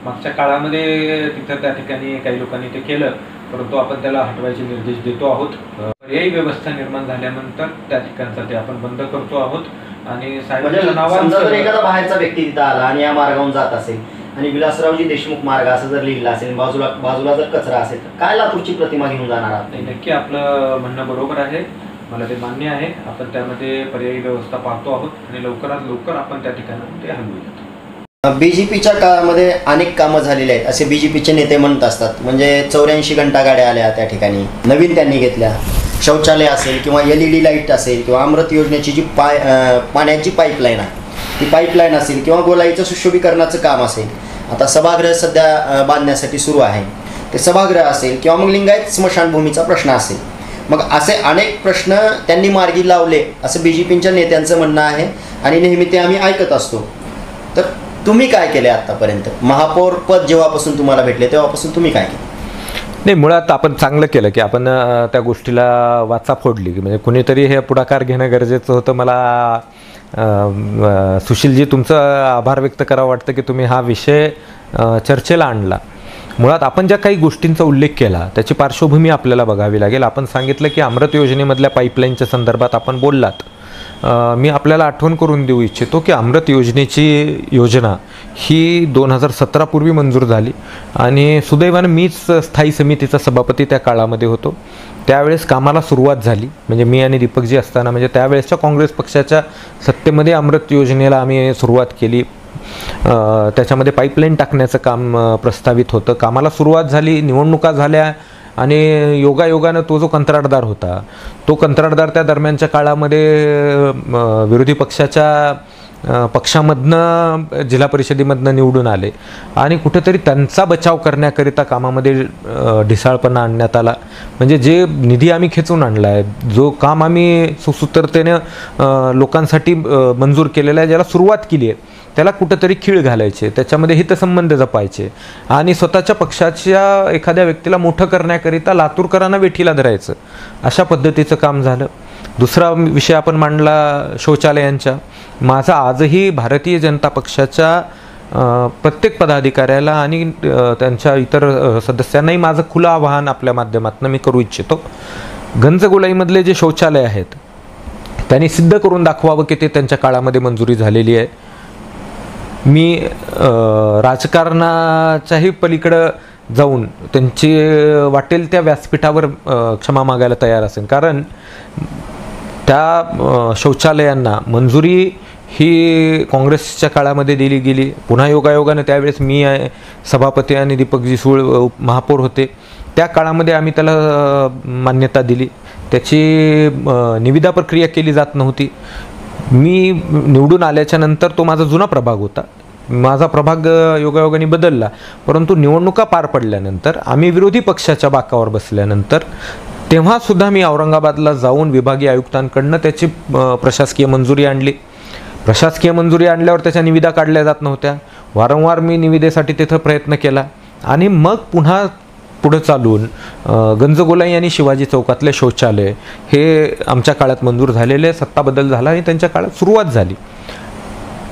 मागच्या काळामध्ये तिथं त्या ठिकाणी काही लोकांनी ते केलं, परंतु आपण त्याला हटवायचे निर्देश देतो आहोत. पर्यायी व्यवस्था निर्माण झाल्यानंतर त्या ठिकाणचा ते आपण बंद करतो आहोत. आणि जर एखादा बाहेरचा व्यक्ती तिथं आला आणि या मार्गावरून जात असेल आणि विलासरावजी देशमुख मार्ग असं जर लिहिलं असेल, बाजूला जर कचरा असेल तर काय लातूरची प्रतिमा घेऊन जाणार आहात? नक्की आपलं म्हणणं बरोबर आहे, मला ते मान्य आहे. आपण त्यामध्ये पर्यायी व्यवस्था पाहतो आहोत आणि लवकरात लवकर आपण त्या ठिकाणी ते हलवूयात. बीजेपीच्या काळामध्ये अनेक कामं झालेली आहेत असे बीजेपीचे नेते म्हणत असतात. म्हणजे 84 घंटा गाड्या आल्या त्या ठिकाणी, नवीन त्यांनी घेतल्या. शौचालय असेल किंवा LED लाईट असेल किंवा अमृत योजनेची जी पाण्याची पाईपलाईन आहे ती पाईपलाईन असेल किंवा गोलाईचं सुशोभीकरणाचं काम असेल. आता सभागृह सध्या बांधण्यासाठी सुरू आहे, ते सभागृह असेल किंवा मग लिंगायत स्मशानभूमीचा प्रश्न असेल. मग असे अनेक प्रश्न त्यांनी मार्गी लावले असं बीजेपीच्या नेत्यांचं म्हणणं आहे आणि नेहमी ते आम्ही ऐकत असतो. तर तुम्ही काय केले आतापर्यंत? महापौर पद जेव्हापासून तुम्हाला भेटले तेव्हापासून तुम्ही काय केलं? नाही, मुळात आपण चांगलं केलं की आपण त्या गोष्टीला वाचा फोडली की म्हणजे कुणीतरी हे पुढाकार घेणं गरजेचं होतं. मला सुशीलजी तुमचं आभार व्यक्त करावं वाटतं की तुम्ही हा विषय चर्चेला आणला. मुळात आपण ज्या काही गोष्टींचा उल्लेख केला त्याची पार्श्वभूमी आपल्याला बघावी लागेल. आपण सांगितलं की अमृत योजनेमधल्या पाईपलाईनच्या संदर्भात आपण बोललात. मी आपल्याला आठवण करून देऊ इच्छितो की अमृत योजनेची योजना ही 2017 पूर्वी मंजूर झाली आणि सुदैवानं मीच स्थायी समितीचा सभापती त्या काळामध्ये होतो. त्यावेळेस कामाला सुरुवात झाली, म्हणजे मी आणि दीपकजी असताना, म्हणजे त्यावेळेसच्या काँग्रेस पक्षाच्या सत्तेमध्ये अमृत योजनेला आम्ही सुरुवात केली. त्याच्यामध्ये पाईपलाईन टाकण्याचं काम प्रस्तावित होतं. कामाला सुरुवात झाली, निवडणुका झाल्या आणि योगायोगानं तो जो कंत्राटदार होता तो कंत्राटदार त्या दरम्यानच्या काळामध्ये विरोधी पक्षामधनं जिल्हा परिषदेमधनं निवडून आले आणि कुठेतरी त्यांचा बचाव करण्याकरिता कामामध्ये ढिसाळपणा आणण्यात आला. म्हणजे जे निधी आम्ही खेचून आणला आहे, जो काम आम्ही सुसूत्रतेनं लोकांसाठी मंजूर केलेला आहे, ज्याला सुरुवात केली आहे, त्याला कुठंतरी खीळ घालायचे, त्याच्यामध्ये हितसंबंध जपायचे आणि स्वतःच्या पक्षाच्या एखाद्या व्यक्तीला मोठं करण्याकरिता लातूरकरांना वेठीला धरायचं, अशा पद्धतीचं काम झालं. दुसरा विषय आपण मांडला शौचालयांच्या. माझा आजही भारतीय जनता पक्षाच्या प्रत्येक पदाधिकाऱ्याला आणि त्यांच्या इतर सदस्यांनाही माझं खुलं आवाहन आपल्या माध्यमातून मी करू इच्छितो. गंजगोलाईमधले जे शौचालय आहेत त्यांनी सिद्ध करून दाखवावं की ते त्यांच्या काळामध्ये मंजुरी झालेली आहे. मी राजकारणाच्याही पलीकडं जाऊन त्यांची वाटेल त्या व्यासपीठावर क्षमा मागायला तयार असेल, कारण त्या शौचालयांना मंजुरी ही काँग्रेसच्या काळामध्ये दिली गेली. पुन्हा योगायोगाने त्यावेळेस मी सभापती आणि दीपकजी सूळ महापौर होते, त्या काळामध्ये आम्ही त्याला मान्यता दिली. त्याची निविदा प्रक्रिया केली जात नव्हती. मी निवडून आल्याच्या नंतर तो माझा जुना प्रभाग होता, माझा प्रभाग योगायोगाने बदलला, परंतु निवडणुका पार पडल्यानंतर आम्ही विरोधी पक्षाच्या बाकावर बसल्यानंतर तेव्हासुद्धा मी औरंगाबादला जाऊन विभागीय आयुक्तांकडनं त्याची प्रशासकीय मंजुरी आणली. प्रशासकीय मंजुरी आणल्यावर त्याच्या निविदा काढल्या जात नव्हत्या. वारंवार मी निविदेसाठी तिथं प्रयत्न केला आणि मग पुन्हा पुढं चालून गंजगोलाई आणि शिवाजी चौकातले शौचालय हे आमच्या काळात मंजूर झालेले. सत्ता बदल झाला आणि त्यांच्या काळात सुरुवात झाली.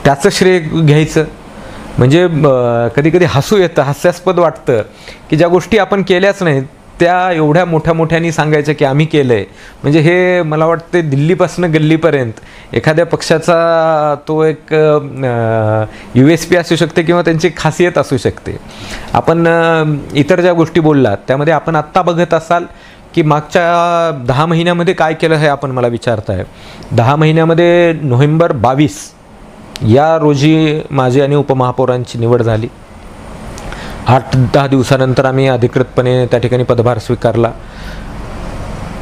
त्याचं श्रेय घ्यायचं म्हणजे कधी कधी हसू येतं, हास्यास्पद वाटतं की ज्या गोष्टी आपण केल्याच नाहीत त्या एवढ्या मोठ्याने सांगायच्या की आम्ही केलं आहे. म्हणजे हे मला वाटतं दिल्लीपासून गल्लीपर्यंत एखाद्या पक्षाचा तो एक USP असू शकते किंवा त्यांची खासियत असू शकते. आपण इतर ज्या गोष्टी बोललात त्यामध्ये आपण आत्ता बघत असाल की मागच्या 10 महिन्यामध्ये काय केलं हे आपण मला विचारताय. 10 महिन्यामध्ये नोव्हेंबर 22 या रोजी माझी आणि उपमहापौरांची निवड झाली. 8-10 दिवसानंतर आम्ही अधिकृतपणे त्या ठिकाणी पदभार स्वीकारला.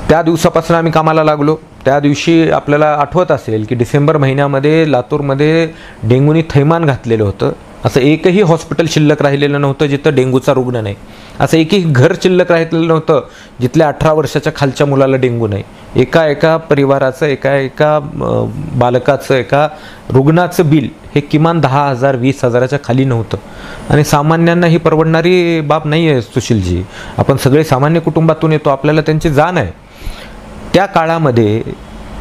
त्या दिवसापासून आम्ही कामाला लागलो. त्या दिवशी आपल्याला आठवत असेल की डिसेंबर महिन्यामध्ये लातूरमध्ये डेंग्यूनी थैमान घातलेलं होतं. असं एकही हॉस्पिटल शिल्लक राहिलेलं नव्हतं जिथं डेंग्यूचा रुग्ण नाही. असं एकही घर शिल्लक राहिलेलं नव्हतं जिथल्या 18 वर्षाच्या खालच्या मुलाला डेंग्यू नाही. एका परिवाराचं, एका बालकाचं, एका रुग्णाचं बिल हे किमान 10,000 20,000च्या खाली नव्हतं. आणि सामान्यांना ही परवडणारी बाब नाही आहे सुशीलजी. आपण सगळे सामान्य कुटुंबातून येतो, आपल्याला त्यांची जाण आहे. त्या काळामध्ये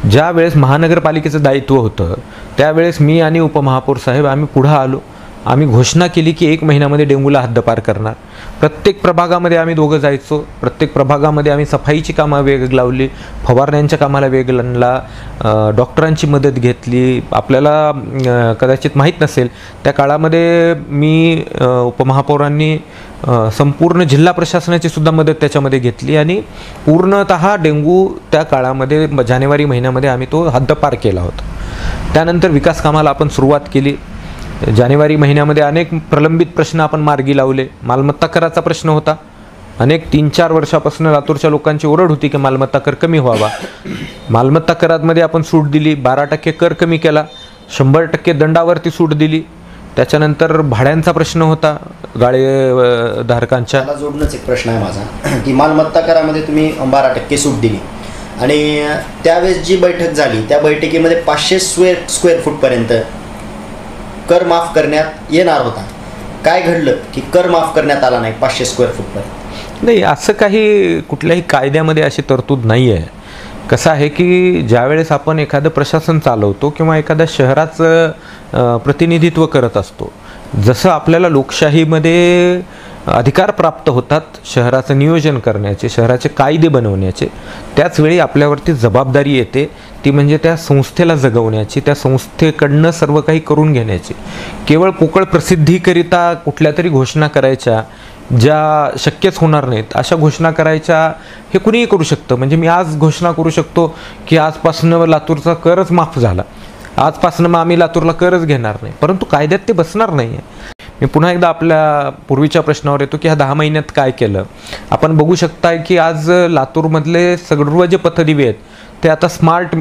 ज्या वेळेस महानगरपालिकेचं दायित्व होतं त्यावेळेस मी आणि उपमहापौर साहेब आम्ही पुढं आलो. आम्ही घोषणा केली की 1 महिन्यामध्ये डेंग्यूला हद्दपार करणार. प्रत्येक प्रभागामध्ये आम्ही दोघं जायचो. प्रत्येक प्रभागामध्ये आम्ही सफाईची कामं वेग लावली, फवारण्यांच्या कामाला वेग आणला, डॉक्टरांची मदत घेतली. आपल्याला कदाचित माहीत नसेल त्या काळामध्ये मी उपमहापौरांनी संपूर्ण जिल्हा प्रशासनाची सुद्धा मदत त्याच्यामध्ये घेतली आणि पूर्णतः डेंग्यू त्या काळामध्ये जानेवारी महिन्यामध्ये आम्ही तो हद्दपार केला होता. त्यानंतर विकास कामाला आपण सुरुवात केली. जानेवारी महिन्यामध्ये अनेक प्रलंबित प्रश्न आपण मार्गी लावले. मालमत्ता कराचा प्रश्न होता. अनेक 3-4 वर्षापासून लातूरच्या लोकांची ओरड होती की मालमत्ता कर कमी व्हावा. मालमत्ता करामध्ये आपण सूट दिली. 12% कर कमी केला. 100% दंडावरती सूट दिली. त्याच्यानंतर भाड्यांचा प्रश्न होता गाळे धारकांच्या. त्याला जोडूनच एक प्रश्न आहे माझा की मालमत्ता करामध्ये तुम्ही 12% सूट दिली आणि त्यावेळेस जी बैठक झाली त्या बैठकीमध्ये 500 स्क्वेअर फूटपर्यंत कर माफ करण्यात येणार होता. काय घडलं की कर माफ करण्यात आला नाही 500 स्क्वेअर फूटपर्यंत? नाही, असं काही कुठल्याही कायद्यामध्ये अशी तरतूद नाही आहे. कसं आहे की ज्यावेळेस आपण एखादं प्रशासन चालवतो किंवा एखाद्या शहराचं प्रतिनिधित्व करत असतो, जसं आपल्याला लोकशाहीमध्ये अधिकार प्राप्त होतात शहराचं नियोजन करण्याचे, शहराचे कायदे बनवण्याचे, त्याचवेळी आपल्यावरती जबाबदारी येते ती म्हणजे त्या संस्थेला जगवण्याची, त्या संस्थेकडनं सर्व काही करून घेण्याची. केवळ पोकळ प्रसिद्धीकरिता कुठल्या तरी घोषणा करायच्या ज्या शक्यच होणार नाहीत अशा घोषणा करायच्या हे कुणीही करू शकतं. म्हणजे मी आज घोषणा करू शकतो की आजपासून लातूरचा करच माफ झाला, आजपासून मग आम्ही लातूरला करच घेणार नाही, परंतु कायद्यात ते बसणार नाही आहे. मी पुन्हा एकदा आपल्या पूर्वीच्या प्रश्नावर येतो की ह्या 10 महिन्यात काय केलं. आपण बघू शकताय की आज लातूरमधले सर्व जे पथदिवे आहेत ते आता स्मार्ट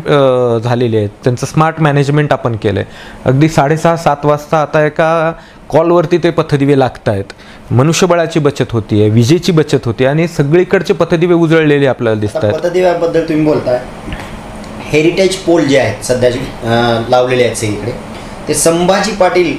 झालेले आहेत. त्यांचं स्मार्ट मॅनेजमेंट आपण केलं आहे. अगदी 6:30-7 वाजता आता एका कॉलवरती ते पथदिवे लागत आहेत. मनुष्यबळाची बचत होती आहे, विजेची बचत होती आणि सगळीकडचे पथदिवे उजळलेले आपल्याला दिसत आहेत. पथदिव्याबद्दल तुम्ही बोलताय, हेरिटेज पोल जे आहेत सध्याचे लावलेले आहेत सगळीकडे, ते संभाजी पाटील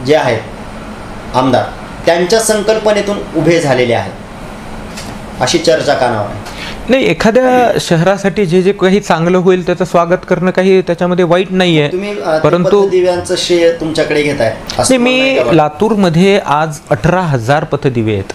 जे आहेत आमदार त्यांच्या संकल्पनेतून उभे झालेले आहेत अशी चर्चा कानावर आहे. नाही, एखाद्या शहरासाठी जे जे काही चांगलं होईल त्याचं स्वागत करणं काही त्याच्यामध्ये वाईट नाहीये. तुम्ही परंतु पथदिव्यांचं श्रेय तुमच्याकडे घेताय नाही, मी लातूरमध्ये आज 18,000 पथदिवे आहेत.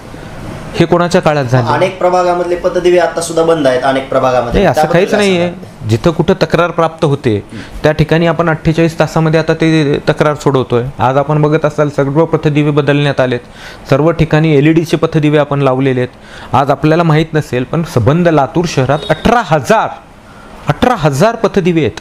हे कोणाच्या काळात झाले? अनेक प्रभागामधले पथदिवे आता सुद्धा बंद आहेत अनेक प्रभागामध्ये. असं काहीच नाहीये. जिथं कुठं तक्रार प्राप्त होते त्या ठिकाणी आपण 48 तासामध्ये आता ते तक्रार सोडवतोय. आज आपण बघत असाल सर्व पथदिवे बदलण्यात आलेत. सर्व ठिकाणी LED चे पथदिवे आपण लावलेले आहेत. आज आपल्याला माहीत नसेल पण सबंध लातूर शहरात 18,000 पथदिवे आहेत.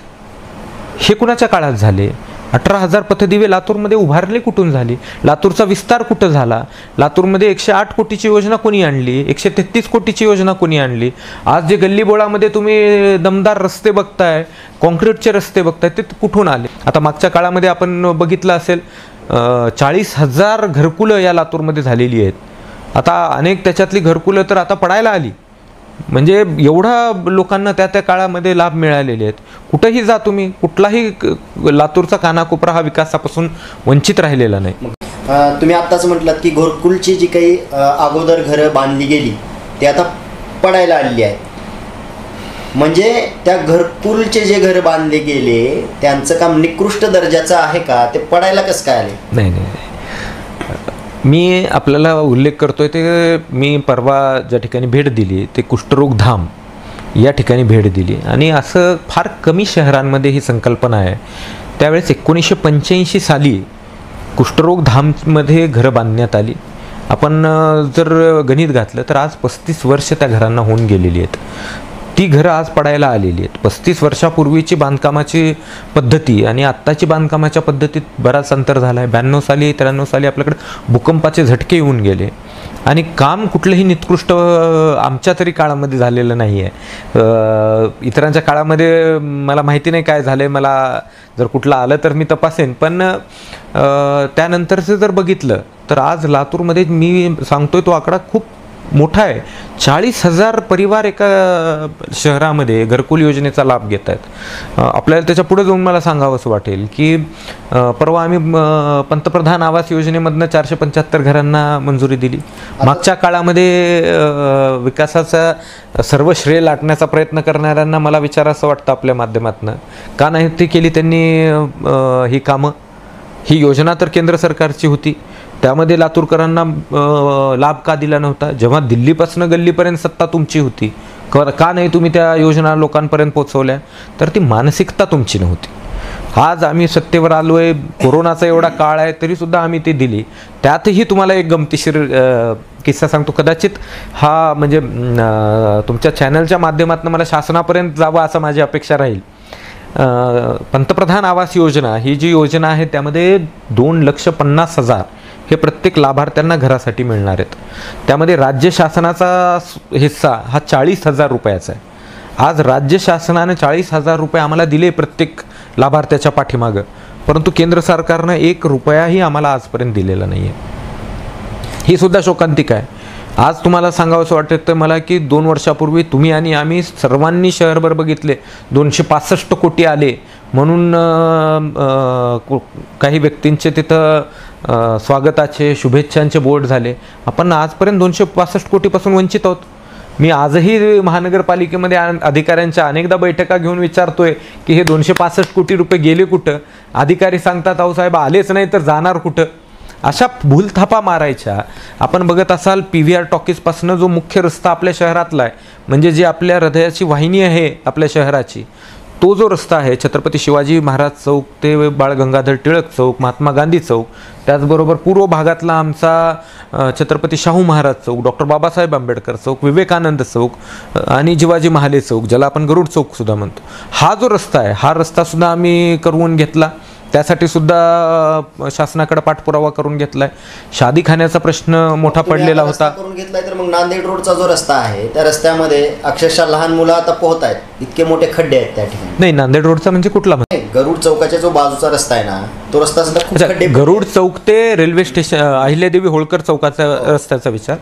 हे कुणाच्या काळात झाले? 18,000 पथदिवे लातूरमध्ये उभारले कुठून झाली? लातूरचा विस्तार कुठं झाला? लातूरमध्ये 108 कोटीची योजना कोणी आणली? 133 कोटीची योजना कोणी आणली? आज जे गल्लीबोळामध्ये तुम्ही दमदार रस्ते बघताय, कॉन्क्रीटचे रस्ते बघताय, ते कुठून आले? आता मागच्या काळामध्ये आपण बघितलं असेल 40,000 घरकुलं या लातूरमध्ये झालेली आहेत. आता अनेक त्याच्यातली घरकुलं तर आता पडायला आली. म्हणजे एवढा लोकांना त्या त्या काळामध्ये लाभ मिळालेले आहेत. कुठंही जा तुम्ही, कुठलाही लातूरचा कानाकोपरा हा विकासापासून वंचित राहिलेला नाही. तुम्ही आत्ताच म्हटलात की घरकुलची जी काही अगोदर घरं बांधली गेली ते आता पडायला आलेली आहे. म्हणजे त्या घरकुलचे जे घर बांधले गेले त्यांचं काम निकृष्ट दर्जाचं आहे का? ते पडायला कसं काय आले? नाही, मी आपल्याला उल्लेख करतोय ते मी परवा ज्या ठिकाणी भेट दिली ते कुष्ठरोग धाम या ठिकाणी भेट दिली आणि असं फार कमी शहरांमध्ये ही संकल्पना आहे. त्यावेळेस 1985 साली कुष्ठरोग धाममध्ये घरं बांधण्यात आली. आपण जर गणित घातलं तर आज 35 वर्ष त्या घरांना होऊन गेलेली आहेत. ती घरं आज पडायला आलेली आहेत. 35 वर्षापूर्वीची बांधकामाची पद्धती आणि आत्ताची बांधकामाच्या पद्धतीत बराच अंतर झाला आहे. 92 साली 93 साली आपल्याकडे भूकंपाचे झटके येऊन गेले आणि काम कुठलंही निकृष्ट आमच्या तरी काळामध्ये झालेलं नाही आहे. इतरांच्या काळामध्ये मला माहिती नाही काय झालं आहे. मला जर कुठलं आलं तर मी तपासेन. पण त्यानंतरचं जर बघितलं तर आज लातूरमध्ये मी सांगतोय तो आकडा खूप मोठा आहे. 40,000 परिवार एका शहरामध्ये घरकुल योजनेचा लाभ घेत आहेत. आपल्याला त्याच्या पुढे जाऊन मला सांगावंसं वाटेल की परवा आम्ही पंतप्रधान आवास योजनेमधनं 475 घरांना मंजुरी दिली. मागच्या काळामध्ये विकासाचा सर्व श्रेय लाटण्याचा प्रयत्न करणाऱ्यांना मला विचारावं वाटतं आपल्या माध्यमातून का नाही ती केली त्यांनी ही कामं. ही योजना तर केंद्र सरकारची होती, त्यामध्ये लातूरकरांना लाभ का दिला नव्हता? जेव्हा दिल्लीपासून गल्लीपर्यंत सत्ता तुमची होती, का नाही तुम्ही त्या योजना लोकांपर्यंत पोहोचवल्या? तर ती मानसिकता तुमची नव्हती. आज आम्ही सत्तेवर आलो आहे, कोरोनाचा एवढा काळ आहे तरीसुद्धा आम्ही ती दिली. त्यातही तुम्हाला एक गमतीशीर किस्सा सांगतो. कदाचित हा म्हणजे तुमच्या चॅनलच्या माध्यमातून मला शासनापर्यंत जावं असं माझी अपेक्षा राहील. पंतप्रधान आवास योजना ही जी योजना आहे त्यामध्ये 2,50,000 हे प्रत्येक लाभार्थ्यांना घरासाठी मिळणार आहेत. त्यामध्ये राज्य शासनाचा हिस्सा हा 40,000 रुपयाचा आहे. आज राज्य शासनाने 40,000 रुपये आम्हाला दिले प्रत्येक लाभार्थ्याच्या पाठीमागं, परंतु केंद्र सरकारनं 1 रुपयाही आम्हाला आजपर्यंत दिलेला नाही आहे. ही सुद्धा शोकांतिका आहे. आज तुम्हाला सांगावंसं वाटतं मला की 2 वर्षापूर्वी तुम्ही आणि आम्ही सर्वांनी शहरभर बघितले 265 कोटी आले म्हणून काही व्यक्तींचे तिथं स्वागताचे शुभेच्छांचे बोर्ड झाले. आपण आजपर्यंत 265 कोटीपासून वंचित आहोत. मी आजही महानगरपालिकेमध्ये अधिकाऱ्यांच्या अनेकदा बैठका घेऊन विचारतोय की हे 265 कोटी रुपये गेले कुठं? अधिकारी सांगतात अहो साहेब आलेच नाही तर जाणार कुठं? अशा भूलथापा मारायच्या. आपण बघत असाल PVR टॉकीजपासून जो मुख्य रस्ता आपल्या शहरातला आहे, म्हणजे जी आपल्या हृदयाची वाहिनी आहे आपल्या शहराची, तो जो रस्ता आहे छत्रपती शिवाजी महाराज चौक ते बाळ गंगाधर टिळक चौक, महात्मा गांधी चौक, त्याचबरोबर पूर्व भागातला आमचा छत्रपती शाहू महाराज चौक, डॉक्टर बाबासाहेब आंबेडकर चौक, विवेकानंद चौक आणि जिवाजी महाले चौक, ज्याला आपण गरुड चौक सुद्धा म्हणतो, हा जो रस्ता आहे हा रस्तासुद्धा आम्ही करवून घेतला. त्यासाठी सुद्धा शासनाकडे पाठपुरावा करून घेतलाय. शादीखान्याचा प्रश्न मोठा पडलेला होता करून घेतलाय. तर मग नांदेड रोडचा जो रस्ता आहे त्या रस्त्यामध्ये अक्षरशः लहान मुलं आता पोहत आहेत, इतके मोठे खड्डे आहेत त्या ठिकाणी. नाही, नांदेड रोडचा म्हणजे कुठला? गरुड चौकाच्या जो बाजूचा रस्ता आहे ना तो रस्ता सुद्धा खूप खड्डे. गरुड चौक ते रेल्वे स्टेशन अहिल्यादेवी होळकर चौकाचा रस्त्याचा विचार,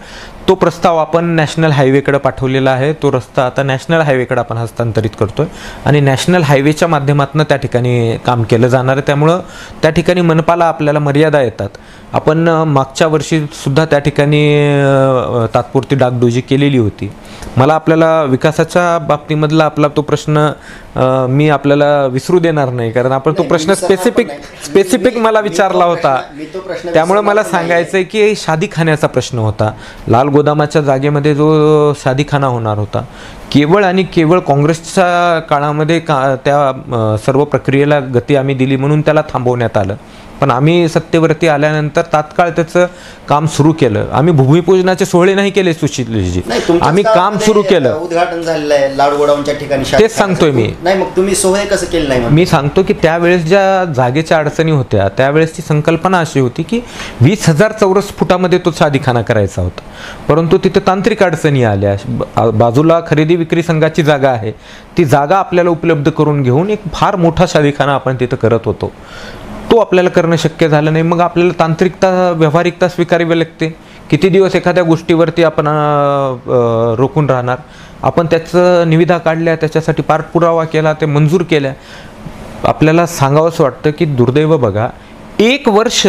तो प्रस्ताव आपण नॅशनल हायवेकडे पाठवलेला आहे. तो रस्ता आता नॅशनल हायवेकडे आपण हस्तांतरित करतोय आणि नॅशनल हायवेच्या माध्यमातून त्या ठिकाणी काम केलं जाणार आहे. त्यामुळं त्या ठिकाणी मनपाला आपल्याला मर्यादा येतात. आपण मागच्या वर्षी सुद्धा त्या ठिकाणी तात्पुरती डागडुजी केलेली होती. मला आपल्याला विकासाच्या बाबतीमधला आपला तो प्रश्न मी आपल्याला विसरू देणार नाही, कारण आपण तो प्रश्न स्पेसिफिक मला विचारला होता. त्यामुळे मला सांगायचं आहे की शादीखान्याचा प्रश्न होता. लाल गोदामाच्या जागेमध्ये जो शादीखाना होणार होता, केवळ आणि केवळ काँग्रेसच्या काळामध्ये त्या सर्व प्रक्रियेला गती आम्ही दिली म्हणून त्याला थांबवण्यात आलं. पण आम्ही सत्तेवरती आल्यानंतर तात्काळ त्याचं काम सुरू केलं. आम्ही भूमिपूजनाचे सोहळे नाही केले सुशीलजी, आम्ही काम सुरू केलं. उद्घाटन झालेलं आहे लाडगोडाऊनच्या ठिकाणी, तेच सांगतोय मी. नाही मग तुम्ही सोहळे कसं केलं नाही? मी सांगतो की त्यावेळेस ज्या जागेच्या अडचणी होत्या त्यावेळेसची संकल्पना अशी होती की 20,000 चौरस फुटामध्ये तो शादीखाना करायचा होता, परंतु तिथे तांत्रिक अडचणी आल्या. बाजूला खरेदी विक्री संघाची जागा आहे, ती जागा आपल्याला उपलब्ध करून घेऊन एक फार मोठा शादीखाना आपण तिथं करत होतो. तो आपल्याला करणं शक्य झालं नाही. मग आपल्याला तांत्रिकता व्यावहारिकता स्वीकारावी लागते. किती दिवस एखाद्या गोष्टीवरती आपण रोखून राहणार? आपण त्याचं निविदा काढल्या, त्याच्यासाठी पाठपुरावा केला, ते मंजूर केल्या. आपल्याला सांगावंसं वाटतं की दुर्दैव बघा, 1 वर्ष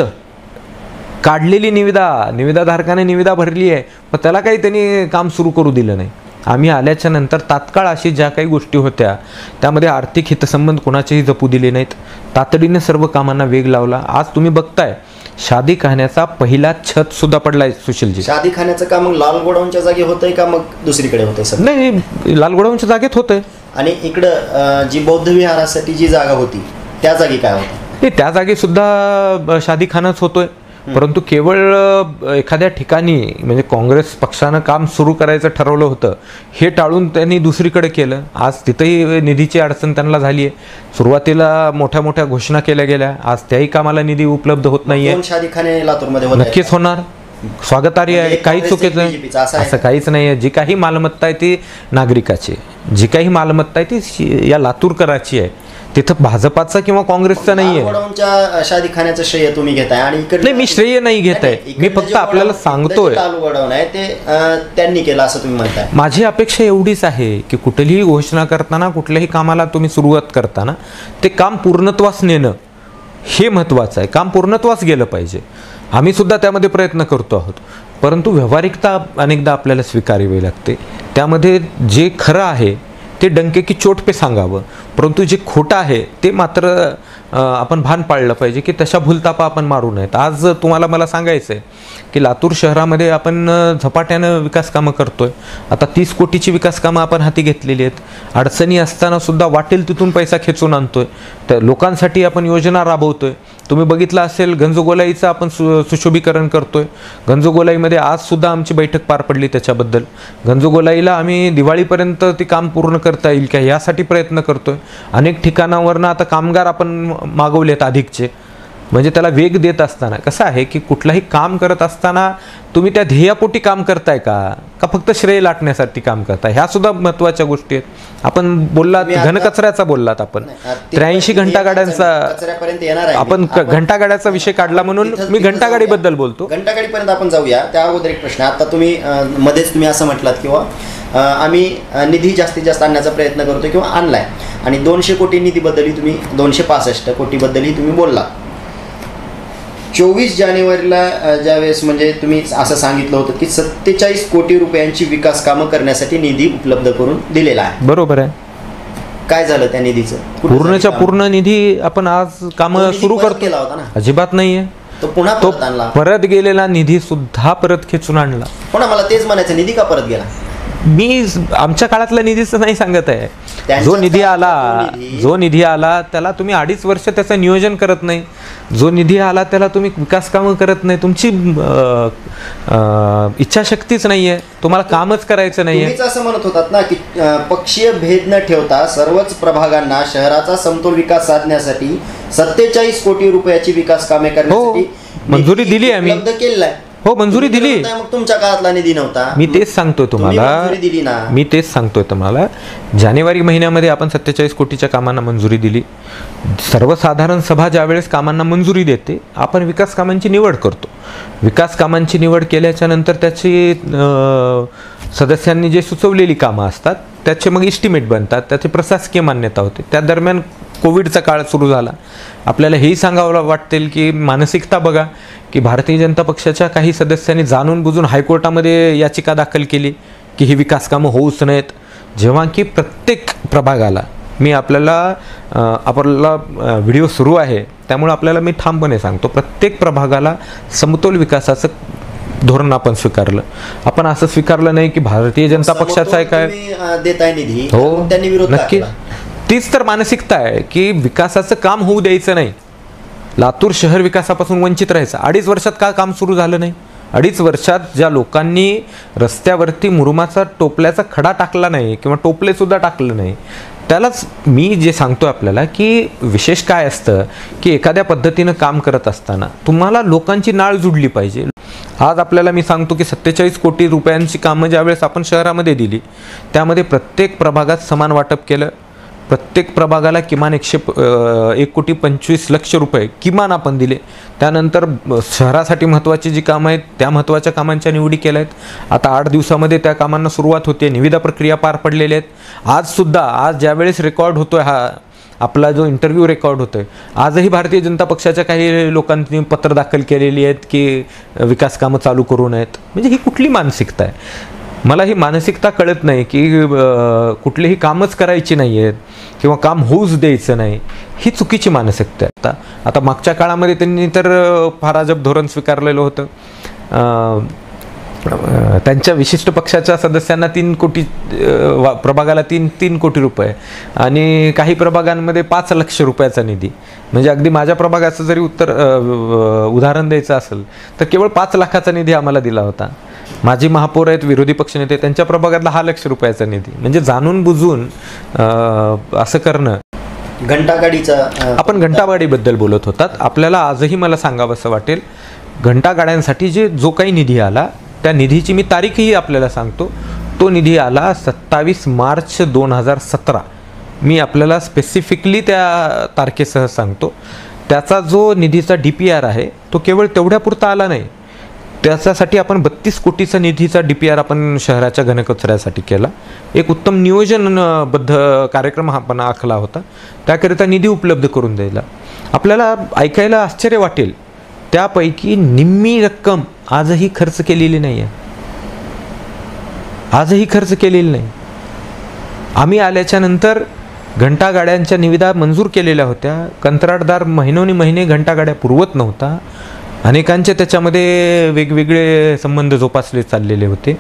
काढलेली निविदाधारकाने निविदा भरली आहे, पण त्याला काही त्यांनी काम सुरू करू दिलं नाही. आम्ही आल्याच्या नंतर तात्काळ अशी ज्या काही गोष्टी होत्या त्यामध्ये आर्थिक हितसंबंध कोणाचेही जपू दिले नाहीत. तातडीने सर्व कामांना वेग लावला. आज तुम्ही बघताय शादीखान्याचा पहिला छत सुद्धा पडलाय सुशीलजी. शादीखान्याचं काम मग लाल गोडाऊनच्या जागी होतंय का मग दुसरीकडे होतंय? सर नाही, लाल गोडाऊनच्या जागेत होतंय. आणि इकडं जी बौद्ध विहारासाठी जी जागा होती त्या जागी काय होतं? त्या जागी सुद्धा शादीखानाच होतोय, परंतु केवळ एखाद्या ठिकाणी म्हणजे काँग्रेस पक्षानं काम सुरू करायचं ठरवलं होतं, हे टाळून त्यांनी दुसरीकडे केलं. आज तिथंही निधीची अडचण त्यांना झाली आहे. सुरुवातीला मोठ्या मोठ्या घोषणा केल्या गेल्या, आज त्याही कामाला निधी उपलब्ध होत नाहीये. शादीखाने लातूरमध्ये नक्कीच होणार, स्वागतार्ह आहे, काही चुकीचं असं काहीच नाही आहे. जी काही मालमत्ता आहे ती नागरिकाची, जी काही मालमत्ता आहे ती या लातूरकराची आहे. तिथं भाजपाचा किंवा काँग्रेसचा नाहीये. शादीखान्याचं श्रेय तुम्ही घेताय आणि नाही, मी श्रेय नाही घेत आहे. मी फक्त आपल्याला सांगतोय ते त्यांनी केलं असं तुम्ही म्हणताय. माझी अपेक्षा एवढीच आहे की कुठलीही घोषणा करताना, कुठल्याही कामाला तुम्ही सुरुवात करताना ते काम पूर्णत्वास नेणं हे महत्त्वाचं आहे. काम पूर्णत्वास गेलं पाहिजे. आम्ही सुद्धा त्यामध्ये प्रयत्न करतो आहोत, परंतु व्यावहारिकता अनेकदा आपल्याला स्वीकारावी लागते. त्यामध्ये जे खरं आहे ते डंके की चोट पे सांगावं, परंतु जे खोटं आहे ते मात्र आपण भान पाळलं पाहिजे की तशा भूलतापा आपण मारू नयेत. आज तुम्हाला मला सांगायचं आहे की लातूर शहरामध्ये आपण झपाट्यानं विकास कामं करतोय. आता 30 कोटीची विकास कामं आपण हाती घेतलेली आहेत. अडचणी असताना सुद्धा वाटेल तिथून पैसा खेचून आणतोय. तर लोकांसाठी आपण योजना राबवतोय. तुम्ही बघितलं असेल गंजगोलाईचं आपण सुशोभीकरण करतोय. गंजगोलाईमध्ये आज सुद्धा आमची बैठक पार पडली त्याच्याबद्दल. गंजगोलाईला आम्ही दिवाळीपर्यंत ती काम पूर्ण करता येईल का यासाठी प्रयत्न करतोय. अनेक ठिकाणावरनं आता कामगार आपण मागवलेत अधिकचे. म्हणजे त्याला वेग देत असताना कसं आहे की कुठलंही काम करत असताना तुम्ही त्या ध्येयापोटी काम करताय का फक्त श्रेय लाटण्यासाठी काम करताय, ह्या सुद्धा महत्त्वाच्या गोष्टी आहेत. आपण बोललात घनकचऱ्याचा, बोललात आपण 83 घंटागाड्यांचा, आपण घंटागाड्याचा विषय काढला म्हणून मी घंटागाडीबद्दल बोलतो. घंटागाडीपर्यंत आपण जाऊया. त्या अगोदर एक प्रश्न. आता तुम्ही मध्येच तुम्ही असं म्हटलात किंवा आम्ही निधी जास्तीत जास्त आणण्याचा प्रयत्न करतो किंवा आणलाय, आणि 200 कोटी निधीबद्दलही तुम्ही 265 कोटीबद्दलही तुम्ही बोलला. 24 जानेवारीला ज्यावेळेस म्हणजे तुम्ही असं सांगितलं होतं की 47 कोटी रुपयांची विकास कामं करण्यासाठी निधी उपलब्ध करून दिलेला आहे. बरोबर आहे. काय झालं त्या निधीचं? पूर्णच्या पूर्ण निधी आपण आज कामं सुरू करतो. अजिबात नाहीये. तो पुन्हा परत गेलेला निधी सुद्धा परत खेचून आणला. पुन्हा मला तेच म्हणायचं, निधी का परत गेला? मी आमच्या काळातला निधीच नाही सांगत आहे. जो निधी आला त्याला तुम्ही 2.5 वर्ष त्याचं नियोजन करत नाही. जो निधी आला त्याला तुम्ही विकास कामं करत नाही. तुमची इच्छाशक्तीच नाहीये, तुम्हाला कामच करायचं नाहीये. असं म्हणत होतात ना की पक्षीय भेद न ठेवता सर्वच प्रभागांना शहराचा समतोल विकास साधण्यासाठी 47 कोटी रुपयाची विकास कामे करण्यासाठी मंजुरी दिली आम्ही. केलाय. हो, मंजुरी दिली. मग तुमच्या काळातला निधी नव्हता. मी तेच सांगतोय तुम्हाला. जानेवारी महिन्यामध्ये आपण 47 कोटीच्या कामांना मंजुरी दिली. सर्वसाधारण सभा ज्यावेळेस कामांना मंजुरी देते, आपण विकास कामांची निवड करतो. विकास कामांची निवड केल्याच्या नंतर त्याची सदस्यांनी जे सुचवलेली कामं असतात त्याचे मग इस्टिमेट बनतात, त्याची प्रशासकीय मान्यता होते. त्या दरम्यान कोविडचा काळ सुरू झाला. आपल्याला हेही सांगावं वाटेल की मानसिकता बघा की भारतीय जनता पक्षाच्या काही सदस्यांनी जाणून बुजून हायकोर्टामध्ये याचिका दाखल केली की ही विकास कामं होऊच नयेत, जेव्हा की प्रत्येक प्रभागाला आपल्याला व्हिडिओ सुरू आहे त्यामुळे आपल्याला मी ठामपणे सांगतो, प्रत्येक प्रभागाला समतोल विकासाचं धोरण आपण स्वीकारलं. आपण असं स्वीकारलं नाही की भारतीय जनता पक्षाचा आहे काय देताय निधी, हो त्यांनी विरोध नक्की. केला. तीच तर मानसिकता आहे की विकासाचं काम होऊ द्यायचं नाही. लातूर शहर विकासापासून वंचित राहायचं. 2.5 वर्षात का काम सुरू झालं नाही? 2.5 वर्षात ज्या लोकांनी रस्त्यावरती मुरुमाचा टोपल्याचा खडा टाकला नाही किंवा टोपले सुद्धा टाकलं नाही, त्यालाच मी जे सांगतो आपल्याला की विशेष काय असतं की एखाद्या पद्धतीनं काम करत असताना तुम्हाला लोकांची नाळ जुडली पाहिजे. आज आपल्याला मी सांगतो की 47 कोटी रुपयांची कामं ज्यावेळेस आपण शहरामध्ये दिली त्यामध्ये प्रत्येक प्रभागात समान वाटप केलं. प्रत्येक प्रभागाला किमान 1,25,00,000 रुपये किमान आपण दिले. त्यानंतर शहरासाठी महत्त्वाची जी कामं आहेत त्या महत्त्वाच्या कामांच्या निवडी केल्या आहेत. आता 8 दिवसामध्ये त्या कामांना सुरुवात होते. निविदा प्रक्रिया पार पडलेल्या आहेत. आज ज्यावेळेस रेकॉर्ड होतोय हा आपला जो इंटरव्ह्यू रेकॉर्ड होतोय, आजही भारतीय जनता पक्षाच्या काही लोकांनी पत्र दाखल केलेली आहेत की विकास कामं चालू करू नयेत. म्हणजे ही कुठली मानसिकता आहे? मला ही मानसिकता कळत नाही की कुठलेही कामच करायची नाही आहेत किंवा काम होऊच द्यायचं नाही, ही चुकीची मानसिकता आहे. आता मागच्या काळामध्ये त्यांनी तर फार अजब धोरण स्वीकारलेलं होतं. त्यांच्या विशिष्ट पक्षाच्या सदस्यांना 3 कोटी प्रभागाला 3 कोटी रुपये आणि काही प्रभागांमध्ये 5 लाख रुपयाचा निधी. म्हणजे अगदी माझ्या प्रभागाचं जरी उदाहरण द्यायचं असेल तर केवळ 5 लाखाचा निधी आम्हाला दिला होता. माजी महापौर आहेत, विरोधी पक्षनेते, त्यांच्या प्रभागातला 6 लाख रुपयाचा निधी. म्हणजे जाणून बुजून असं करणं. घंटागाडीचा आपण घंटागाडीबद्दल बोलत होतात. आपल्याला आजही मला सांगावं असं वाटेल, घंटागाड्यांसाठी जो काही निधी आला त्या निधीची मी तारीखही आपल्याला सांगतो. तो निधी आला 27 मार्च 2017. मी आपल्याला स्पेसिफिकली त्या तारखेसह सांगतो. त्याचा जो निधीचा DPR आहे तो केवळ तेवढ्यापुरता आला नाही. त्याच्यासाठी आपण 32 कोटीचा निधीचा DPR आपण शहराच्या घनकचऱ्यासाठी केला. एक उत्तम नियोजनबद्ध कार्यक्रम आपण आखला होता. त्याकरिता निधी उपलब्ध करून द्यायला आपल्याला ऐकायला आश्चर्य वाटेल, त्यापैकी निम्मी रक्कम आजही खर्च केलेली नाही आहे. आजही खर्च केलेली नाही. आम्ही आल्याच्या नंतर घंटागाड्यांच्या निविदा मंजूर केलेल्या होत्या. कंत्राटदार महिने घंटागाड्या पुरवत नव्हता. अनेकांचे त्याच्यामध्ये वेगवेगळे संबंध जोपासले चाललेले होते.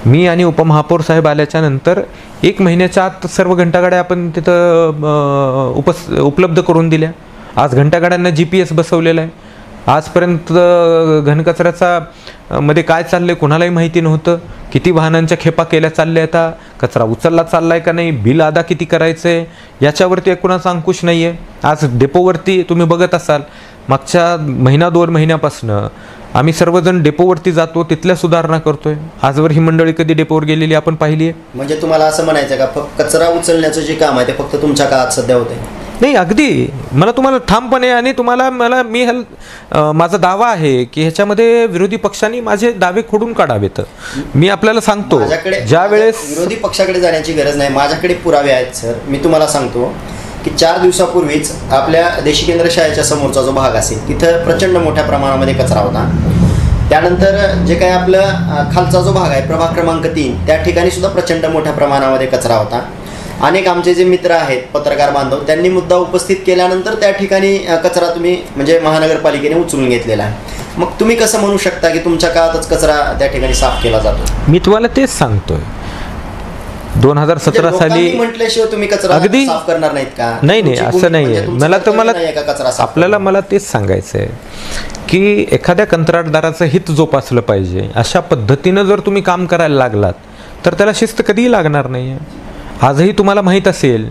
मी आणि उपमहापौर साहेब आल्याच्या नंतर 1 महिन्याच्या आत सर्व घंटागाड्या आपण तिथं उपलब्ध करून दिल्या. आज घंटागाड्यांना GPS बसवलेला आहे. आजपर्यंत घनकचऱ्याचा मध्ये काय चाललंय कोणालाही माहिती नव्हतं. किती वाहनांच्या खेपा केल्या चालल्या, आता कचरा उचलला चाललाय का नाही, बिल अदा किती करायचंय याच्यावरती कुणाचा अंकुश नाही आहे. आज डेपोवरती तुम्ही बघत असाल, मागच्या 1-2 महिन्यापासून आम्ही सर्वजण डेपोवरती जातो, तिथल्या सुधारणा करतोय. आजवर ही मंडळी कधी डेपोवर गेलेली आपण पाहिली आहे? म्हणजे तुम्हाला असं म्हणायचं का फक्त कचरा उचलण्याचं जे काम आहे ते फक्त तुमच्या काळात सध्या होतंय? नाही, अगदी मला तुम्हाला ठामपणे आणि माझा दावा आहे की ह्याच्यामध्ये विरोधी पक्षांनी माझे दावे खोडून काढावेत. मी आपल्याला सांगतो, ज्या वेळेस विरोधी पक्षाकडे जाण्याची गरज नाही, माझ्याकडे पुरावे आहेत सर. मी तुम्हाला सांगतो की 4 दिवसापूर्वीच आपल्या देशी केंद्र शाळेच्या समोरचा जो भाग असेल तिथं प्रचंड मोठ्या प्रमाणामध्ये कचरा होता. त्यानंतर जे काही आपलं खालचा जो भाग आहे प्रभाग क्रमांक 3 त्या ठिकाणी सुद्धा प्रचंड मोठ्या प्रमाणामध्ये कचरा होता. अनेक आमचे जे मित्र आहेत पत्रकार बांधव त्यांनी मुद्दा उपस्थित केल्यानंतर त्या ठिकाणी कचरा तुम्ही म्हणजे महानगरपालिकेने उचलून घेतलेला आहे. मग तुम्ही कसं म्हणू शकता की तुमच्या काळातच कचरा त्या ठिकाणी साफ केला जातो? मी तुम्हाला तेच सांगतोय. 2017 साली म्हटल्याशिवाय तुम्ही कचरा अगदी साफ करणार नाहीत का? नाही असं नाहीये. मला तेच सांगायचं आहे की एखाद्या कंत्राटदाराचं हित जोपासलं पाहिजे. अशा पद्धतीनं जर तुम्ही काम करायला लागलात तर त्याला शिस्त कधीही लागणार नाही. आजही तुम्हाला माहीत असेल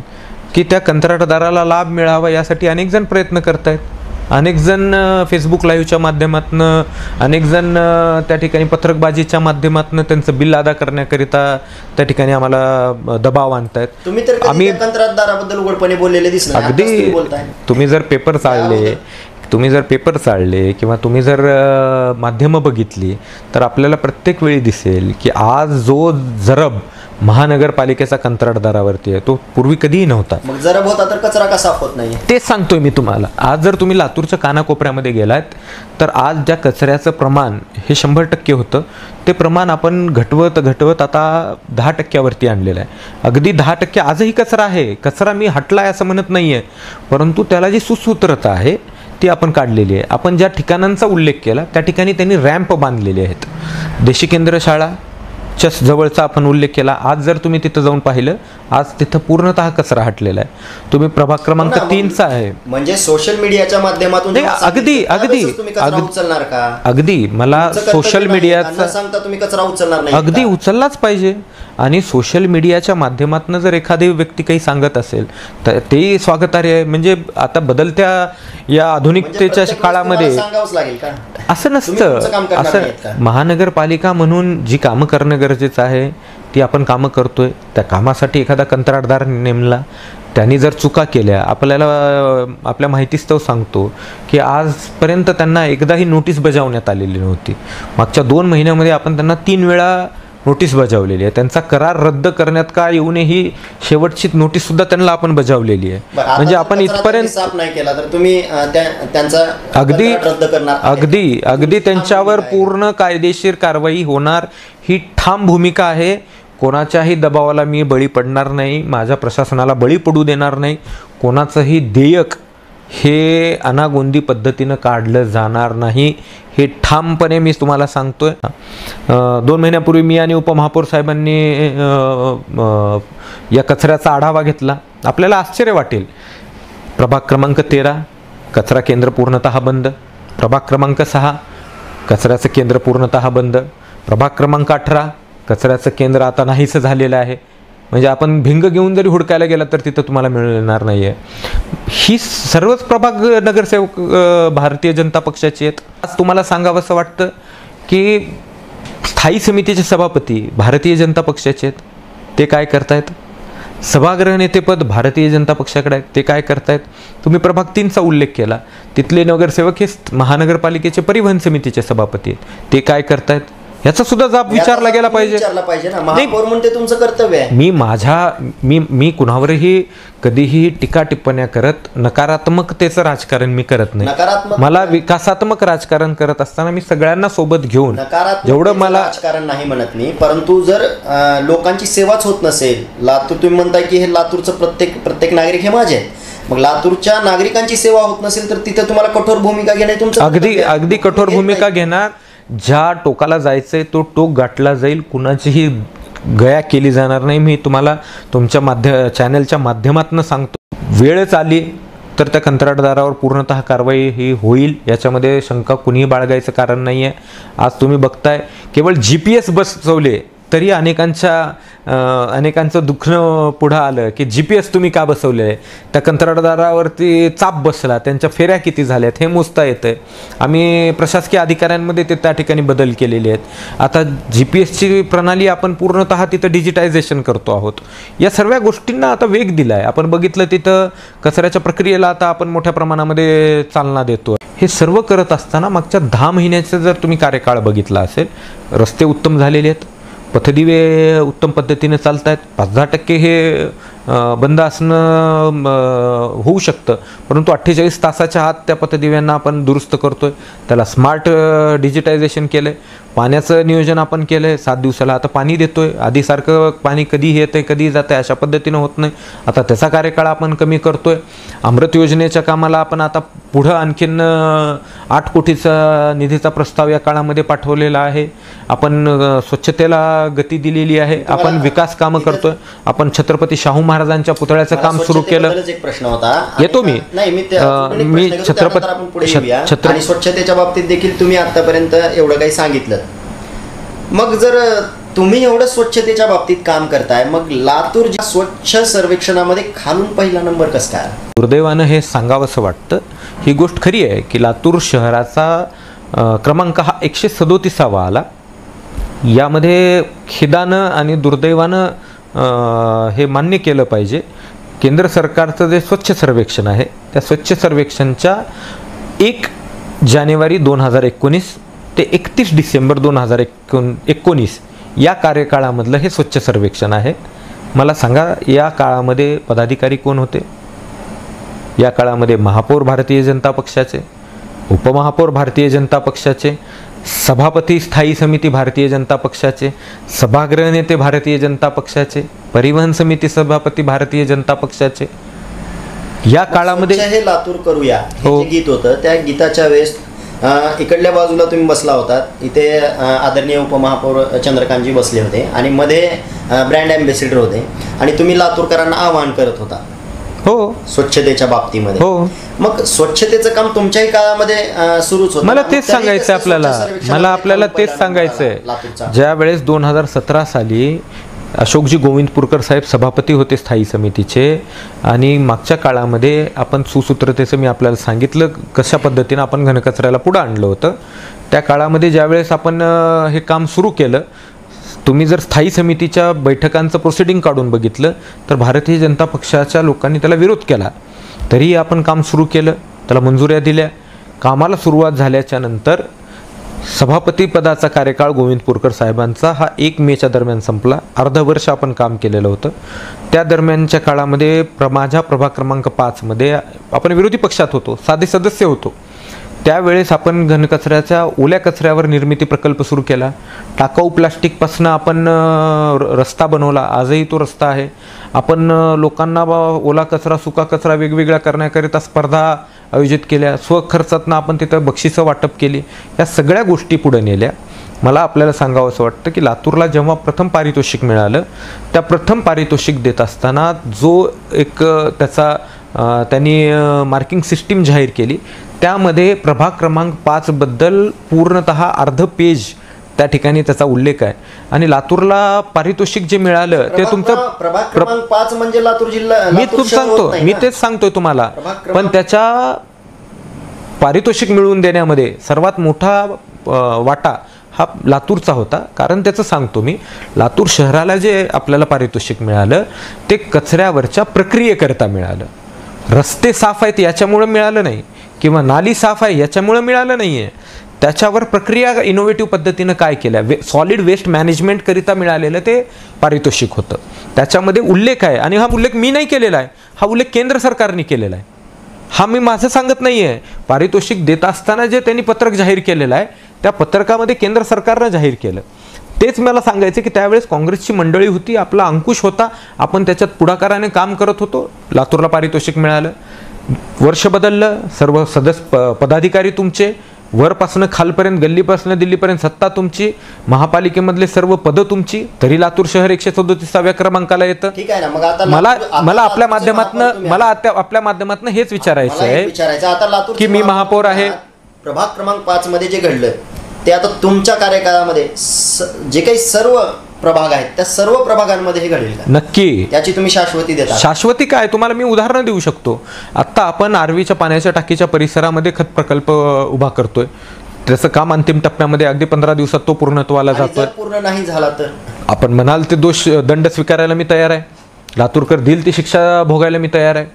की त्या कंत्राटदाराला लाभ मिळावा यासाठी अनेक जण प्रयत्न करतायत. अनेक जण फेसबुक लाईव्हच्या माध्यमातून, अनेक जण त्या ठिकाणी पत्रकबाजीच्या माध्यमातून त्यांचं बिल अदा करण्याकरिता त्या ठिकाणी आम्हाला दबाव आणतायत. तुम्ही तर आम्ही कंत्राटदाराबद्दल उघडपणे बोललेले दिसणार. अगदी तुम्ही जर पेपर चालले तुम्ही जर पेपर चाळले किंवा तुम्ही जर माध्यमं बघितली तर आपल्याला प्रत्येक वेळी दिसेल की आज जो जरब महानगरपालिकेचा कंत्राटदारावरती आहे तो पूर्वी कधीही नव्हता. मग जरब होता तर कचरा का साफ होत नाही? तेच सांगतोय मी तुम्हाला. आज जर तुम्ही लातूरच्या कानाकोपऱ्यामध्ये गेलात तर आज ज्या कचऱ्याचं प्रमाण हे 100% होतं ते प्रमाण आपण घटवत आता 10%वरती आणलेलं आहे. अगदी 10% आजही कचरा आहे. कचरा मी हटला आहे असं म्हणत नाही आहे, परंतु त्याला जी सुसूत्रता आहे ती आपण काढलेली आहे. आपण ज्या ठिकाणांचा उल्लेख केला त्या ठिकाणी त्यांनी रॅम्प बांधलेले आहेत. देशी केंद्र शाळा जवळचा आपण उल्लेख केला. आज जर तुम्ही तिथं जाऊन पाहिलं आज तिथं पूर्णतः कचरा हटलेला आहे. तुम्ही प्रभाग क्रमांक 3चा आहे म्हणजे सोशल मीडियाच्या माध्यमातून अगदी उचलणार का? अगदी मला सोशल मीडियाचा सांगता तुम्ही कचरा उचलणार नाही, अगदी उचललाच पाहिजे. आणि सोशल मीडियाच्या माध्यमातून जर एखादी व्यक्ती काही सांगत असेल तर ते स्वागतार्ह आहे. म्हणजे आता बदलत्या या आधुनिकतेच्या काळामध्ये असं नसतं. असं महानगरपालिका म्हणून जी कामं करणं गरजेचं आहे ती आपण कामं करतोय. त्या कामासाठी एखादा कंत्राटदार नेमला, त्यांनी जर चुका केल्या, आपल्याला आपल्या माहितीस्तव सांगतो की आजपर्यंत त्यांना एकदाही नोटीस बजावण्यात आलेली नव्हती. मागच्या 2 महिन्यामध्ये आपण त्यांना 3 वेळा नोटीस बजावलेली आहे. त्यांचा करार रद्द करण्यात का येऊ नये ही शेवटची नोटीस सुद्धा त्यांना आपण बजावलेली आहे. म्हणजे आपण इथपर्यंत नाही केला तर तुम्ही त्यांचा अगदी त्यांच्यावर पूर्ण कायदेशीर कारवाई होणार ही ठाम भूमिका आहे. कोणाच्याही दबावाला मी बळी पडणार नाही, माझ्या प्रशासनाला बळी पडू देणार नाही. कोणाचंही देयक हे अनागोंदी पद्धतीनं काढलं जाणार नाही हे ठामपणे मी तुम्हाला सांगतोय. 2 महिन्यापूर्वी मी आणि उपमहापौर साहेबांनी या कचऱ्याचा आढावा घेतला. आपल्याला आश्चर्य वाटेल. प्रभाग क्रमांक 13 कचरा केंद्र पूर्णतः बंद. प्रभाग क्रमांक 6 कचऱ्याचं केंद्र पूर्णतः बंद. प्रभाग क्रमांक 18 कचऱ्याचं केंद्र आता नाहीसं झालेलं आहे. म्हणजे आपण भिंग घेऊन जरी हुडकायला गेला तर तिथं तुम्हाला मिळणार नाही आहे. ही सर्वच प्रभाग नगरसेवक भारतीय जनता पक्षाचे आहेत. आज तुम्हाला सांगावंसं वाटतं की स्थायी समितीचे सभापती भारतीय जनता पक्षाचे आहेत. ते काय करतायत? सभागृह नेतेपद भारतीय जनता पक्षाकडे आहेत. ते काय करतायत? तुम्ही प्रभाग 3चा उल्लेख केला, तिथले नगरसेवक हे महानगरपालिकेचे परिवहन समितीचे सभापती आहेत. ते काय करतायत? याचा सुद्धा जाब विचारला गेला पाहिजे ना. महापौर म्हणते तुमचं कर्तव्य आहे. मी कुणावरही कधीही टीका टिप्पण्या करत नकारात्मकतेचं राजकारण मी करत नाही. मला विकासात्मक राजकारण करत असताना मी सगळ्यांना सोबत घेऊन जेवढं मला राजकारण नाही म्हणत मी, परंतु जर लोकांची सेवाच होत नसेल, लातूर तुम्ही म्हणताय की हे लातूरचं प्रत्येक नागरिक हे माझे आहेत, मग लातूरच्या नागरिकांची सेवा होत नसेल तर तिथे तुम्हाला कठोर भूमिका घेणे तुमचं अगदी कठोर भूमिका घेणार. ज्या टोकाला जायचंय तो टोक गाठला जाईल. कुणाचीही गया केली जाणार नाही. मी तुम्हाला तुमच्या चॅनलच्या माध्यमातून सांगतो. वेळच आली तर त्या कंत्राटदारावर पूर्णतः कारवाई ही होईल, याच्यामध्ये शंका कुणीही बाळगायचं कारण नाही आहे. आज तुम्ही बघताय केवळ GPS बसवले तरी अनेकांचं दुखणं पुढं आलं की GPS तुम्ही का बसवले आहे? त्या कंत्राटदारावरती चाप बसला, त्यांच्या फेऱ्या किती झाल्यात हे मोजता येतं. आम्ही प्रशासकीय अधिकाऱ्यांमध्ये ते त्या ठिकाणी बदल केलेले आहेत. आता GPSची प्रणाली आपण पूर्णतः तिथं डिजिटायझेशन करतो आहोत. या सर्व गोष्टींना आता वेग दिला आहे. आपण बघितलं तिथं कचऱ्याच्या प्रक्रियेला आता आपण मोठ्या प्रमाणामध्ये चालना देतो. हे सर्व करत असताना मागच्या 10 महिन्याचा जर तुम्ही कार्यकाळ बघितला असेल, रस्ते उत्तम झालेले आहेत, पथदिवे उत्तम पद्धतीने चालत आहेत. 5-10% हे बंद असणं होऊ शकतं, परंतु 48 तासाच्या आत त्या पथदिव्यांना आपण दुरुस्त करतोय. त्याला स्मार्ट डिजिटायझेशन केलं आहे. पाण्याचं नियोजन आपण केलं आहे. 7 दिवसाला आता पाणी देतोय. आधीसारखं पाणी कधी येतंय कधी जातंय अशा पद्धतीनं होत नाही. आता त्याचा कार्यकाळ आपण कमी करतोय. अमृत योजनेच्या कामाला आपण आता पुढं आणखीन 8 कोटीचा निधीचा प्रस्ताव या काळामध्ये पाठवलेला आहे. आपण स्वच्छतेला गती दिलेली आहे. आपण विकास कामं करतोय. आपण छत्रपती शाहू महाराजांच्या पुतळ्याचं काम सुरू केलं. एक प्रश्न होता, येतो मी छत्रपती स्वच्छतेच्या बाबतीत देखील तुम्ही आतापर्यंत एवढं काही सांगितलं. मग जर तुम्ही एवढं स्वच्छतेच्या बाबतीत काम करताय, मग लातूर स्वच्छ सर्वेक्षणामध्ये खालून पहिला नंबर कसं काय? दुर्दैवानं हे सांगावंसं वाटतं. ही गोष्ट खरी आहे की लातूर शहराचा क्रमांक हा 137वा आला. यामध्ये खिदानं आणि दुर्दैवानं हे मान्य केलं पाहिजे. केंद्र सरकारचं जे स्वच्छ सर्वेक्षण आहे त्या स्वच्छ सर्वेक्षणच्या 1 जानेवारी 2019 ते 31 डिसेंबर 2019 या कार्यकाळामधलं हे स्वच्छ सर्वेक्षण आहे. मला सांगा, या काळामध्ये पदाधिकारी कोण होते? या काळामध्ये महापौर भारतीय जनता पक्षाचे, उपमहापौर भारतीय जनता पक्षाचे, सभापती स्थायी समिती भारतीय जनता पक्षाचे, सभागृह नेते भारतीय जनता पक्षाचे, परिवहन समिती सभापती भारतीय जनता पक्षाचे. या काळामध्ये हे लातूर करूया हे जे गीत होतं, त्या गीताच्या वेळेस इकडल्या बाजूला तुम्ही बसला होता, इथे आदरणीय उपमहापौर चंद्रकांतजी बसले होते आणि मध्ये ब्रँड ॲम्बेसिडर होते आणि तुम्ही लातूरकरांना आवाहन करत होता हो स्वच्छतेच्या बाबतीमध्ये. हो, मग स्वच्छतेचं काम तुमच्याही काळामध्ये सुरूच होतं. मला तेच सांगायचं आपल्याला तेच सांगायचंय. ज्या वेळेस 2017 साली अशोकजी गोविंदपूरकर साहेब सभापती होते स्थायी समितीचे आणि मागच्या काळामध्ये आपण सुसूत्रतेचं मी आपल्याला सांगितलं कशा पद्धतीनं आपण घनकचऱ्याला पुढं आणलं होतं. त्या काळामध्ये ज्यावेळेस आपण हे काम सुरू केलं, तुम्ही जर स्थायी समितीच्या बैठकांचं प्रोसिडिंग काढून बघितलं तर भारतीय जनता पक्षाच्या लोकांनी त्याला विरोध केला, तरीही आपण काम सुरू केलं, त्याला मंजुऱ्या दिल्या. कामाला सुरुवात झाल्याच्या नंतर सभापती पदाचा कार्यकाळ गोविंदपूरकर साहेबांचा हा 1 मेच्या दरम्यान संपला. अर्धा वर्ष आपण काम केलेलं होतं. त्या दरम्यानच्या काळामध्ये माझ्या प्रभाग क्रमांक 5 मध्ये आपण विरोधी पक्षात होतो, साधे सदस्य होतो. त्यावेळेस आपण घनकचऱ्याच्या ओल्या कचऱ्यावर निर्मिती प्रकल्प सुरू केला. टाकाऊ प्लास्टिकपासून आपण रस्ता बनवला, आजही तो रस्ता आहे. आपण लोकांना ओला कचरा सुका कचरा वेगवेगळा करण्याकरिता स्पर्धा आयोजित केल्या. स्वखर्चातनं आपण तिथं बक्षिसं वाटप केली. या सगळ्या गोष्टी पुढे नेल्या. मला आपल्याला सांगावं असं वाटतं की लातूरला जेव्हा प्रथम पारितोषिक मिळालं, त्या प्रथम पारितोषिक देत असताना जो एक त्यांनी मार्किंग सिस्टीम जाहीर केली, त्यामध्ये प्रभाग क्रमांक 5 बद्दल पूर्णतः अर्ध पेज त्या ठिकाणी त्याचा उल्लेख आहे. आणि लातूरला पारितोषिक जे मिळालं ते तुमचं प्रभाग क्रमांक 5 म्हणजे लातूर जिल्हा. मी तेच सांगतोय तुम्हाला. पण त्याच्या पारितोषिक मिळवून देण्यामध्ये सर्वात मोठा वाटा हा लातूरचा होता. कारण त्याचं सांगतो मी, लातूर शहराला जे आपल्याला पारितोषिक मिळालं ते कचऱ्यावरच्या प्रक्रियेकरता मिळालं. रस्ते साफ आहेत याच्यामुळे मिळालं नाही, किंवा नाली साफ आहे याच्यामुळे मिळालं नाही आहे. त्याच्यावर प्रक्रिया इनोव्हेटिव्ह पद्धतीनं काय केल्या, सॉलिड वेस्ट मॅनेजमेंट करिता मिळालेलं ते पारितोषिक होतं. त्याच्यामध्ये उल्लेख आहे, आणि हा उल्लेख मी नाही केलेला आहे, हा उल्लेख केंद्र सरकारने केलेला आहे. हा मी माझं सांगत नाही आहे. पारितोषिक देत असताना जे त्यांनी पत्रक जाहीर केलेलं आहे, त्या पत्रकामध्ये केंद्र सरकारनं जाहीर केलं. तेच मला सांगायचं की त्यावेळेस काँग्रेसची मंडळी होती, आपला अंकुश होता, आपण त्याच्यात पुढाकाराने काम करत होतो. लातूरला पारितोषिक मिळालं. वर्ष बदललं, सर्व सदस्य पदाधिकारी तुमचे, वरपासून खालपर्यंत, गल्लीपासून दिल्लीपर्यंत सत्ता तुमची, महापालिकेमधले सर्व पदं तुमची, तरी लातूर शहर 137व्या क्रमांकाला येतं. ठीक आहे ना. मग आता मला आपल्या माध्यमातून हेच विचारायचं आहे की मी महापौर आहे. प्रभाग क्रमांक 5 मध्ये जे घडलं ते आता तुमच्या कार्यकाळामध्ये जे काही सर्व प्रभाग आहेत त्या सर्व प्रभागांमध्ये हे घडेल का? नक्की. त्याची तुम्ही शाश्वती देता? शाश्वती काय, तुम्हाला मी उदाहरणं देऊ शकतो. आत्ता आपण आर्वीच्या पाण्याच्या टाकीच्या परिसरामध्ये खत प्रकल्प उभा करतोय. त्याचं काम अंतिम टप्प्यामध्ये, अगदी 15 दिवसात तो पूर्णत्वाला जातोय. पूर्ण नाही झाला तर आपण म्हणाल ते दंड स्वीकारायला मी तयार आहे. लातूरकर देईल ती शिक्षा भोगायला मी तयार आहे.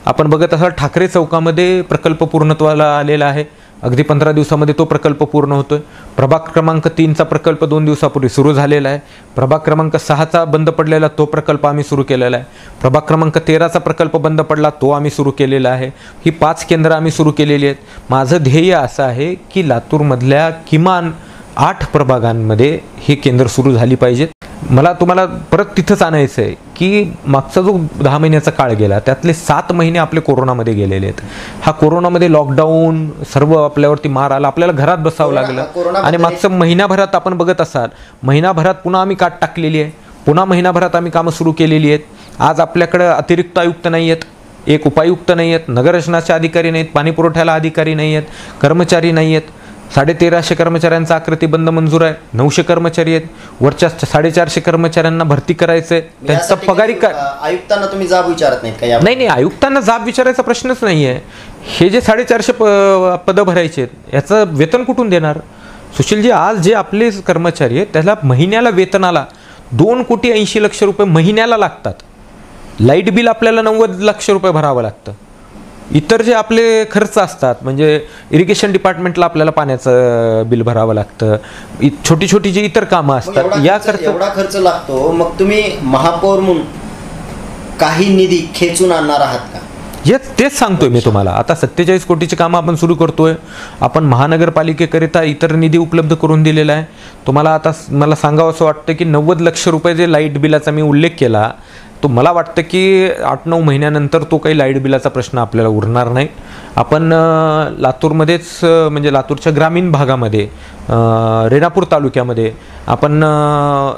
आपण बघत असाल ठाकरे चौकामध्ये प्रकल्प पूर्णत्वाला आलेला आहे. अगदी 15 दिवसामध्ये तो प्रकल्प पूर्ण होतोय. प्रभाग क्रमांक 3चा प्रकल्प 2 दिवसापूर्वी सुरू झालेला आहे. प्रभाग क्रमांक 6चा बंद पडलेला तो प्रकल्प आम्ही सुरू केलेला आहे. प्रभाग क्रमांक 13चा प्रकल्प बंद पडला, तो आम्ही सुरू केलेला आहे. ही 5 केंद्र आम्ही सुरू केलेली आहेत. माझं ध्येय असं आहे की लातूरमधल्या किमान 8 प्रभागांमध्ये हे केंद्र सुरू झाली पाहिजेत. मला तुम्हाला परत तिथंच आणायचं आहे की मागचा जो 10 महिन्याचा काळ गेला त्यातले 7 महिने आपले कोरोनामध्ये गेलेले आहेत. हा कोरोनामध्ये लॉकडाऊन सर्व आपल्यावरती मार आला, आपल्याला घरात बसावं लागलं. आणि मागचं महिनाभरात आपण बघत असाल, महिनाभरात पुन्हा आम्ही काट टाकलेली आहे, पुन्हा महिनाभरात आम्ही कामं सुरू केलेली आहेत. आज आपल्याकडं अतिरिक्त आयुक्त नाही आहेत, एक उपायुक्त नाही आहेत, नगररचनाचे अधिकारी नाहीत, पाणी पुरवठ्याला अधिकारी नाही आहेत, कर्मचारी नाही आहेत. 1350 कर्मचाऱ्यांचा आकृतीबंध मंजूर आहे, 900 कर्मचारी आहेत. वरच्या 450 कर्मचाऱ्यांना भरती करायचंय, त्यांचा पगारी काय. आयुक्तांना तुम्ही जाब विचारत नाहीत का? नाही, आयुक्तांना जाब विचारायचा प्रश्नच नाही आहे. हे जे 450 पदं भरायचे आहेत याचं वेतन कुठून देणार? सुशीलजी, आज जे आपले कर्मचारी आहेत त्याला महिन्याला वेतनाला 2,80,00,000 रुपये महिन्याला लागतात. लाईट बिल आपल्याला 90 लाख रुपये भरावं लागतं. इतर जे आपले खर्च असतात, म्हणजे इरिगेशन डिपार्टमेंटला आपल्याला पाण्याचं बिल भरावं लागतं, छोटी छोटी जी इतर कामं असतात या एवढा खर्च लागतो, मग तुम्ही महापौर म्हणून काही निधी खेचून आणणार आहात का? तेच सांगतोय मी तुम्हाला. आता 47 कोटीची कामं आपण सुरू करतोय. आपण महानगरपालिकेकरिता इतर निधी उपलब्ध करून दिलेला आहे. तुम्हाला आता मला सांगावं असं वाटतं की 90 लक्ष रुपये जे लाईट बिलाचा मी उल्लेख केला, तो मला वाटतं की 8-9 महिन्यानंतर तो काही लाईट बिलाचा प्रश्न आपल्याला उरणार नाही. आपण लातूरमध्येच, म्हणजे लातूरच्या ग्रामीण भागामध्ये रेणापूर तालुक्यामध्ये आपण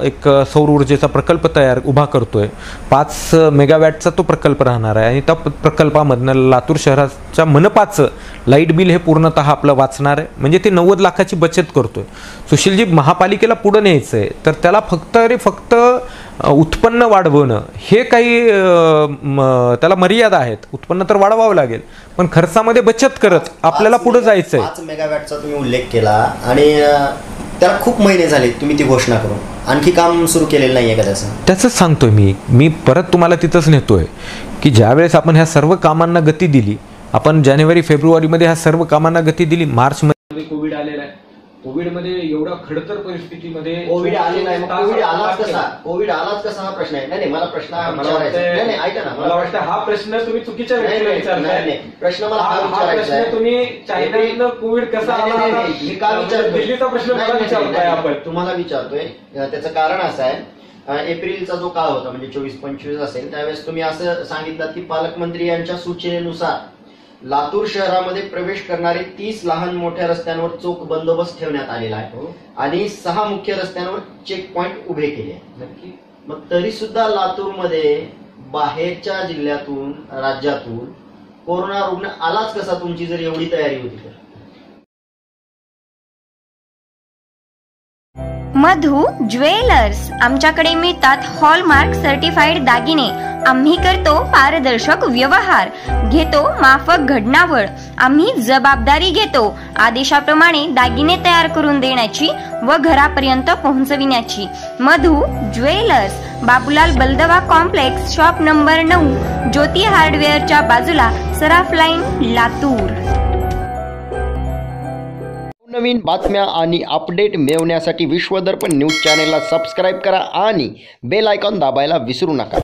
एक सौर ऊर्जेचा प्रकल्प उभा करतोय. 5 मेगावॅटचा तो प्रकल्प राहणार आहे आणि त्या प्रकल्पामधनं लातूर शहराच्या मनपाचं लाईट बिल हे पूर्णतः आपलं वाचणार आहे. म्हणजे ते 90 लाखाची बचत करतोय. सुशीलजी, महापालिकेला पुढं न्यायचं आहे तर त्याला फक्त उत्पन्न वाढवणं हे काही त्याला मर्यादा आहेत. उत्पन्न तर वाढवावं लागेल, पण खर्चामध्ये बचत करत आपल्याला पुढे जायचं आहे. 5 मेगावॅटचा तुम्ही उल्लेख केला आणि त्याला खूप महिने झाले तुम्ही ती घोषणा करून, आणखी काम सुरू केलेलं नाही आहे का त्याचंच सांगतोय मी परत तुम्हाला तिथंच नेतोय की ज्यावेळेस आपण ह्या सर्व कामांना गती दिली, आपण जानेवारी-फेब्रुवारीमध्ये ह्या सर्व कामांना गती दिली. मार्चमध्ये कोविड आलेला आहे. कोविडमध्ये एवढ्या खडतर परिस्थितीमध्ये कोविड आलेला आहे. कोविड आलाच कसा हा प्रश्न आहे. नाही, मला प्रश्न ऐका ना, मला वाटतं हा प्रश्न तुम्ही चुकीच्या व्यक्तीला विचारताय. प्रश्न मला हा विचारायचा आहे. तुम्ही चायनातनं कोविड कसा आला दिल्लीचा प्रश्न मला विचारताय. आपण तुम्हाला विचारतोय, त्याचं कारण असं आहे, एप्रिलचा जो काळ होता म्हणजे 24-25 असेल, त्यावेळेस तुम्ही असं सांगितलं की पालकमंत्री यांच्या सूचनेनुसार लातूर शहरामध्ये प्रवेश करणारे 30 लहान मोठ्या रस्त्यांवर चोख बंदोबस्त ठेवण्यात आलेला आहे आणि 6 मुख्य रस्त्यांवर चेक पॉइंट उभे केले आहेत. नक्की. मग तरी सुद्धा लातूरमध्ये बाहेरच्या जिल्ह्यातून, राज्यातून कोरोना रुग्ण आलाच कसा, तुमची जर एवढी तयारी होती तर? मधू ज्वेलर्स, आमच्याकडे मिळतात हॉलमार्क सर्टिफाईड दागिने. आम्ही करतो पारदर्शक व्यवहार, घेतो माफक घडणावळ. आम्ही जबाबदारी घेतो आदेशाप्रमाणे दागिने तयार करून देण्याची व घरापर्यंत पोहोचविण्याची. Madhu jewellers, Babulal Baldawa complex, shop number 9, ज्योती हार्डवेअरच्या बाजूला, सराफ लाईन, लातूर. नवीन बातम्या आणि अपडेट मिळवण्यासाठी विश्वदर्पण न्यूज चॅनेलला सबस्क्राईब करा आणि बेल आयकॉन दाबायला विसरू नका.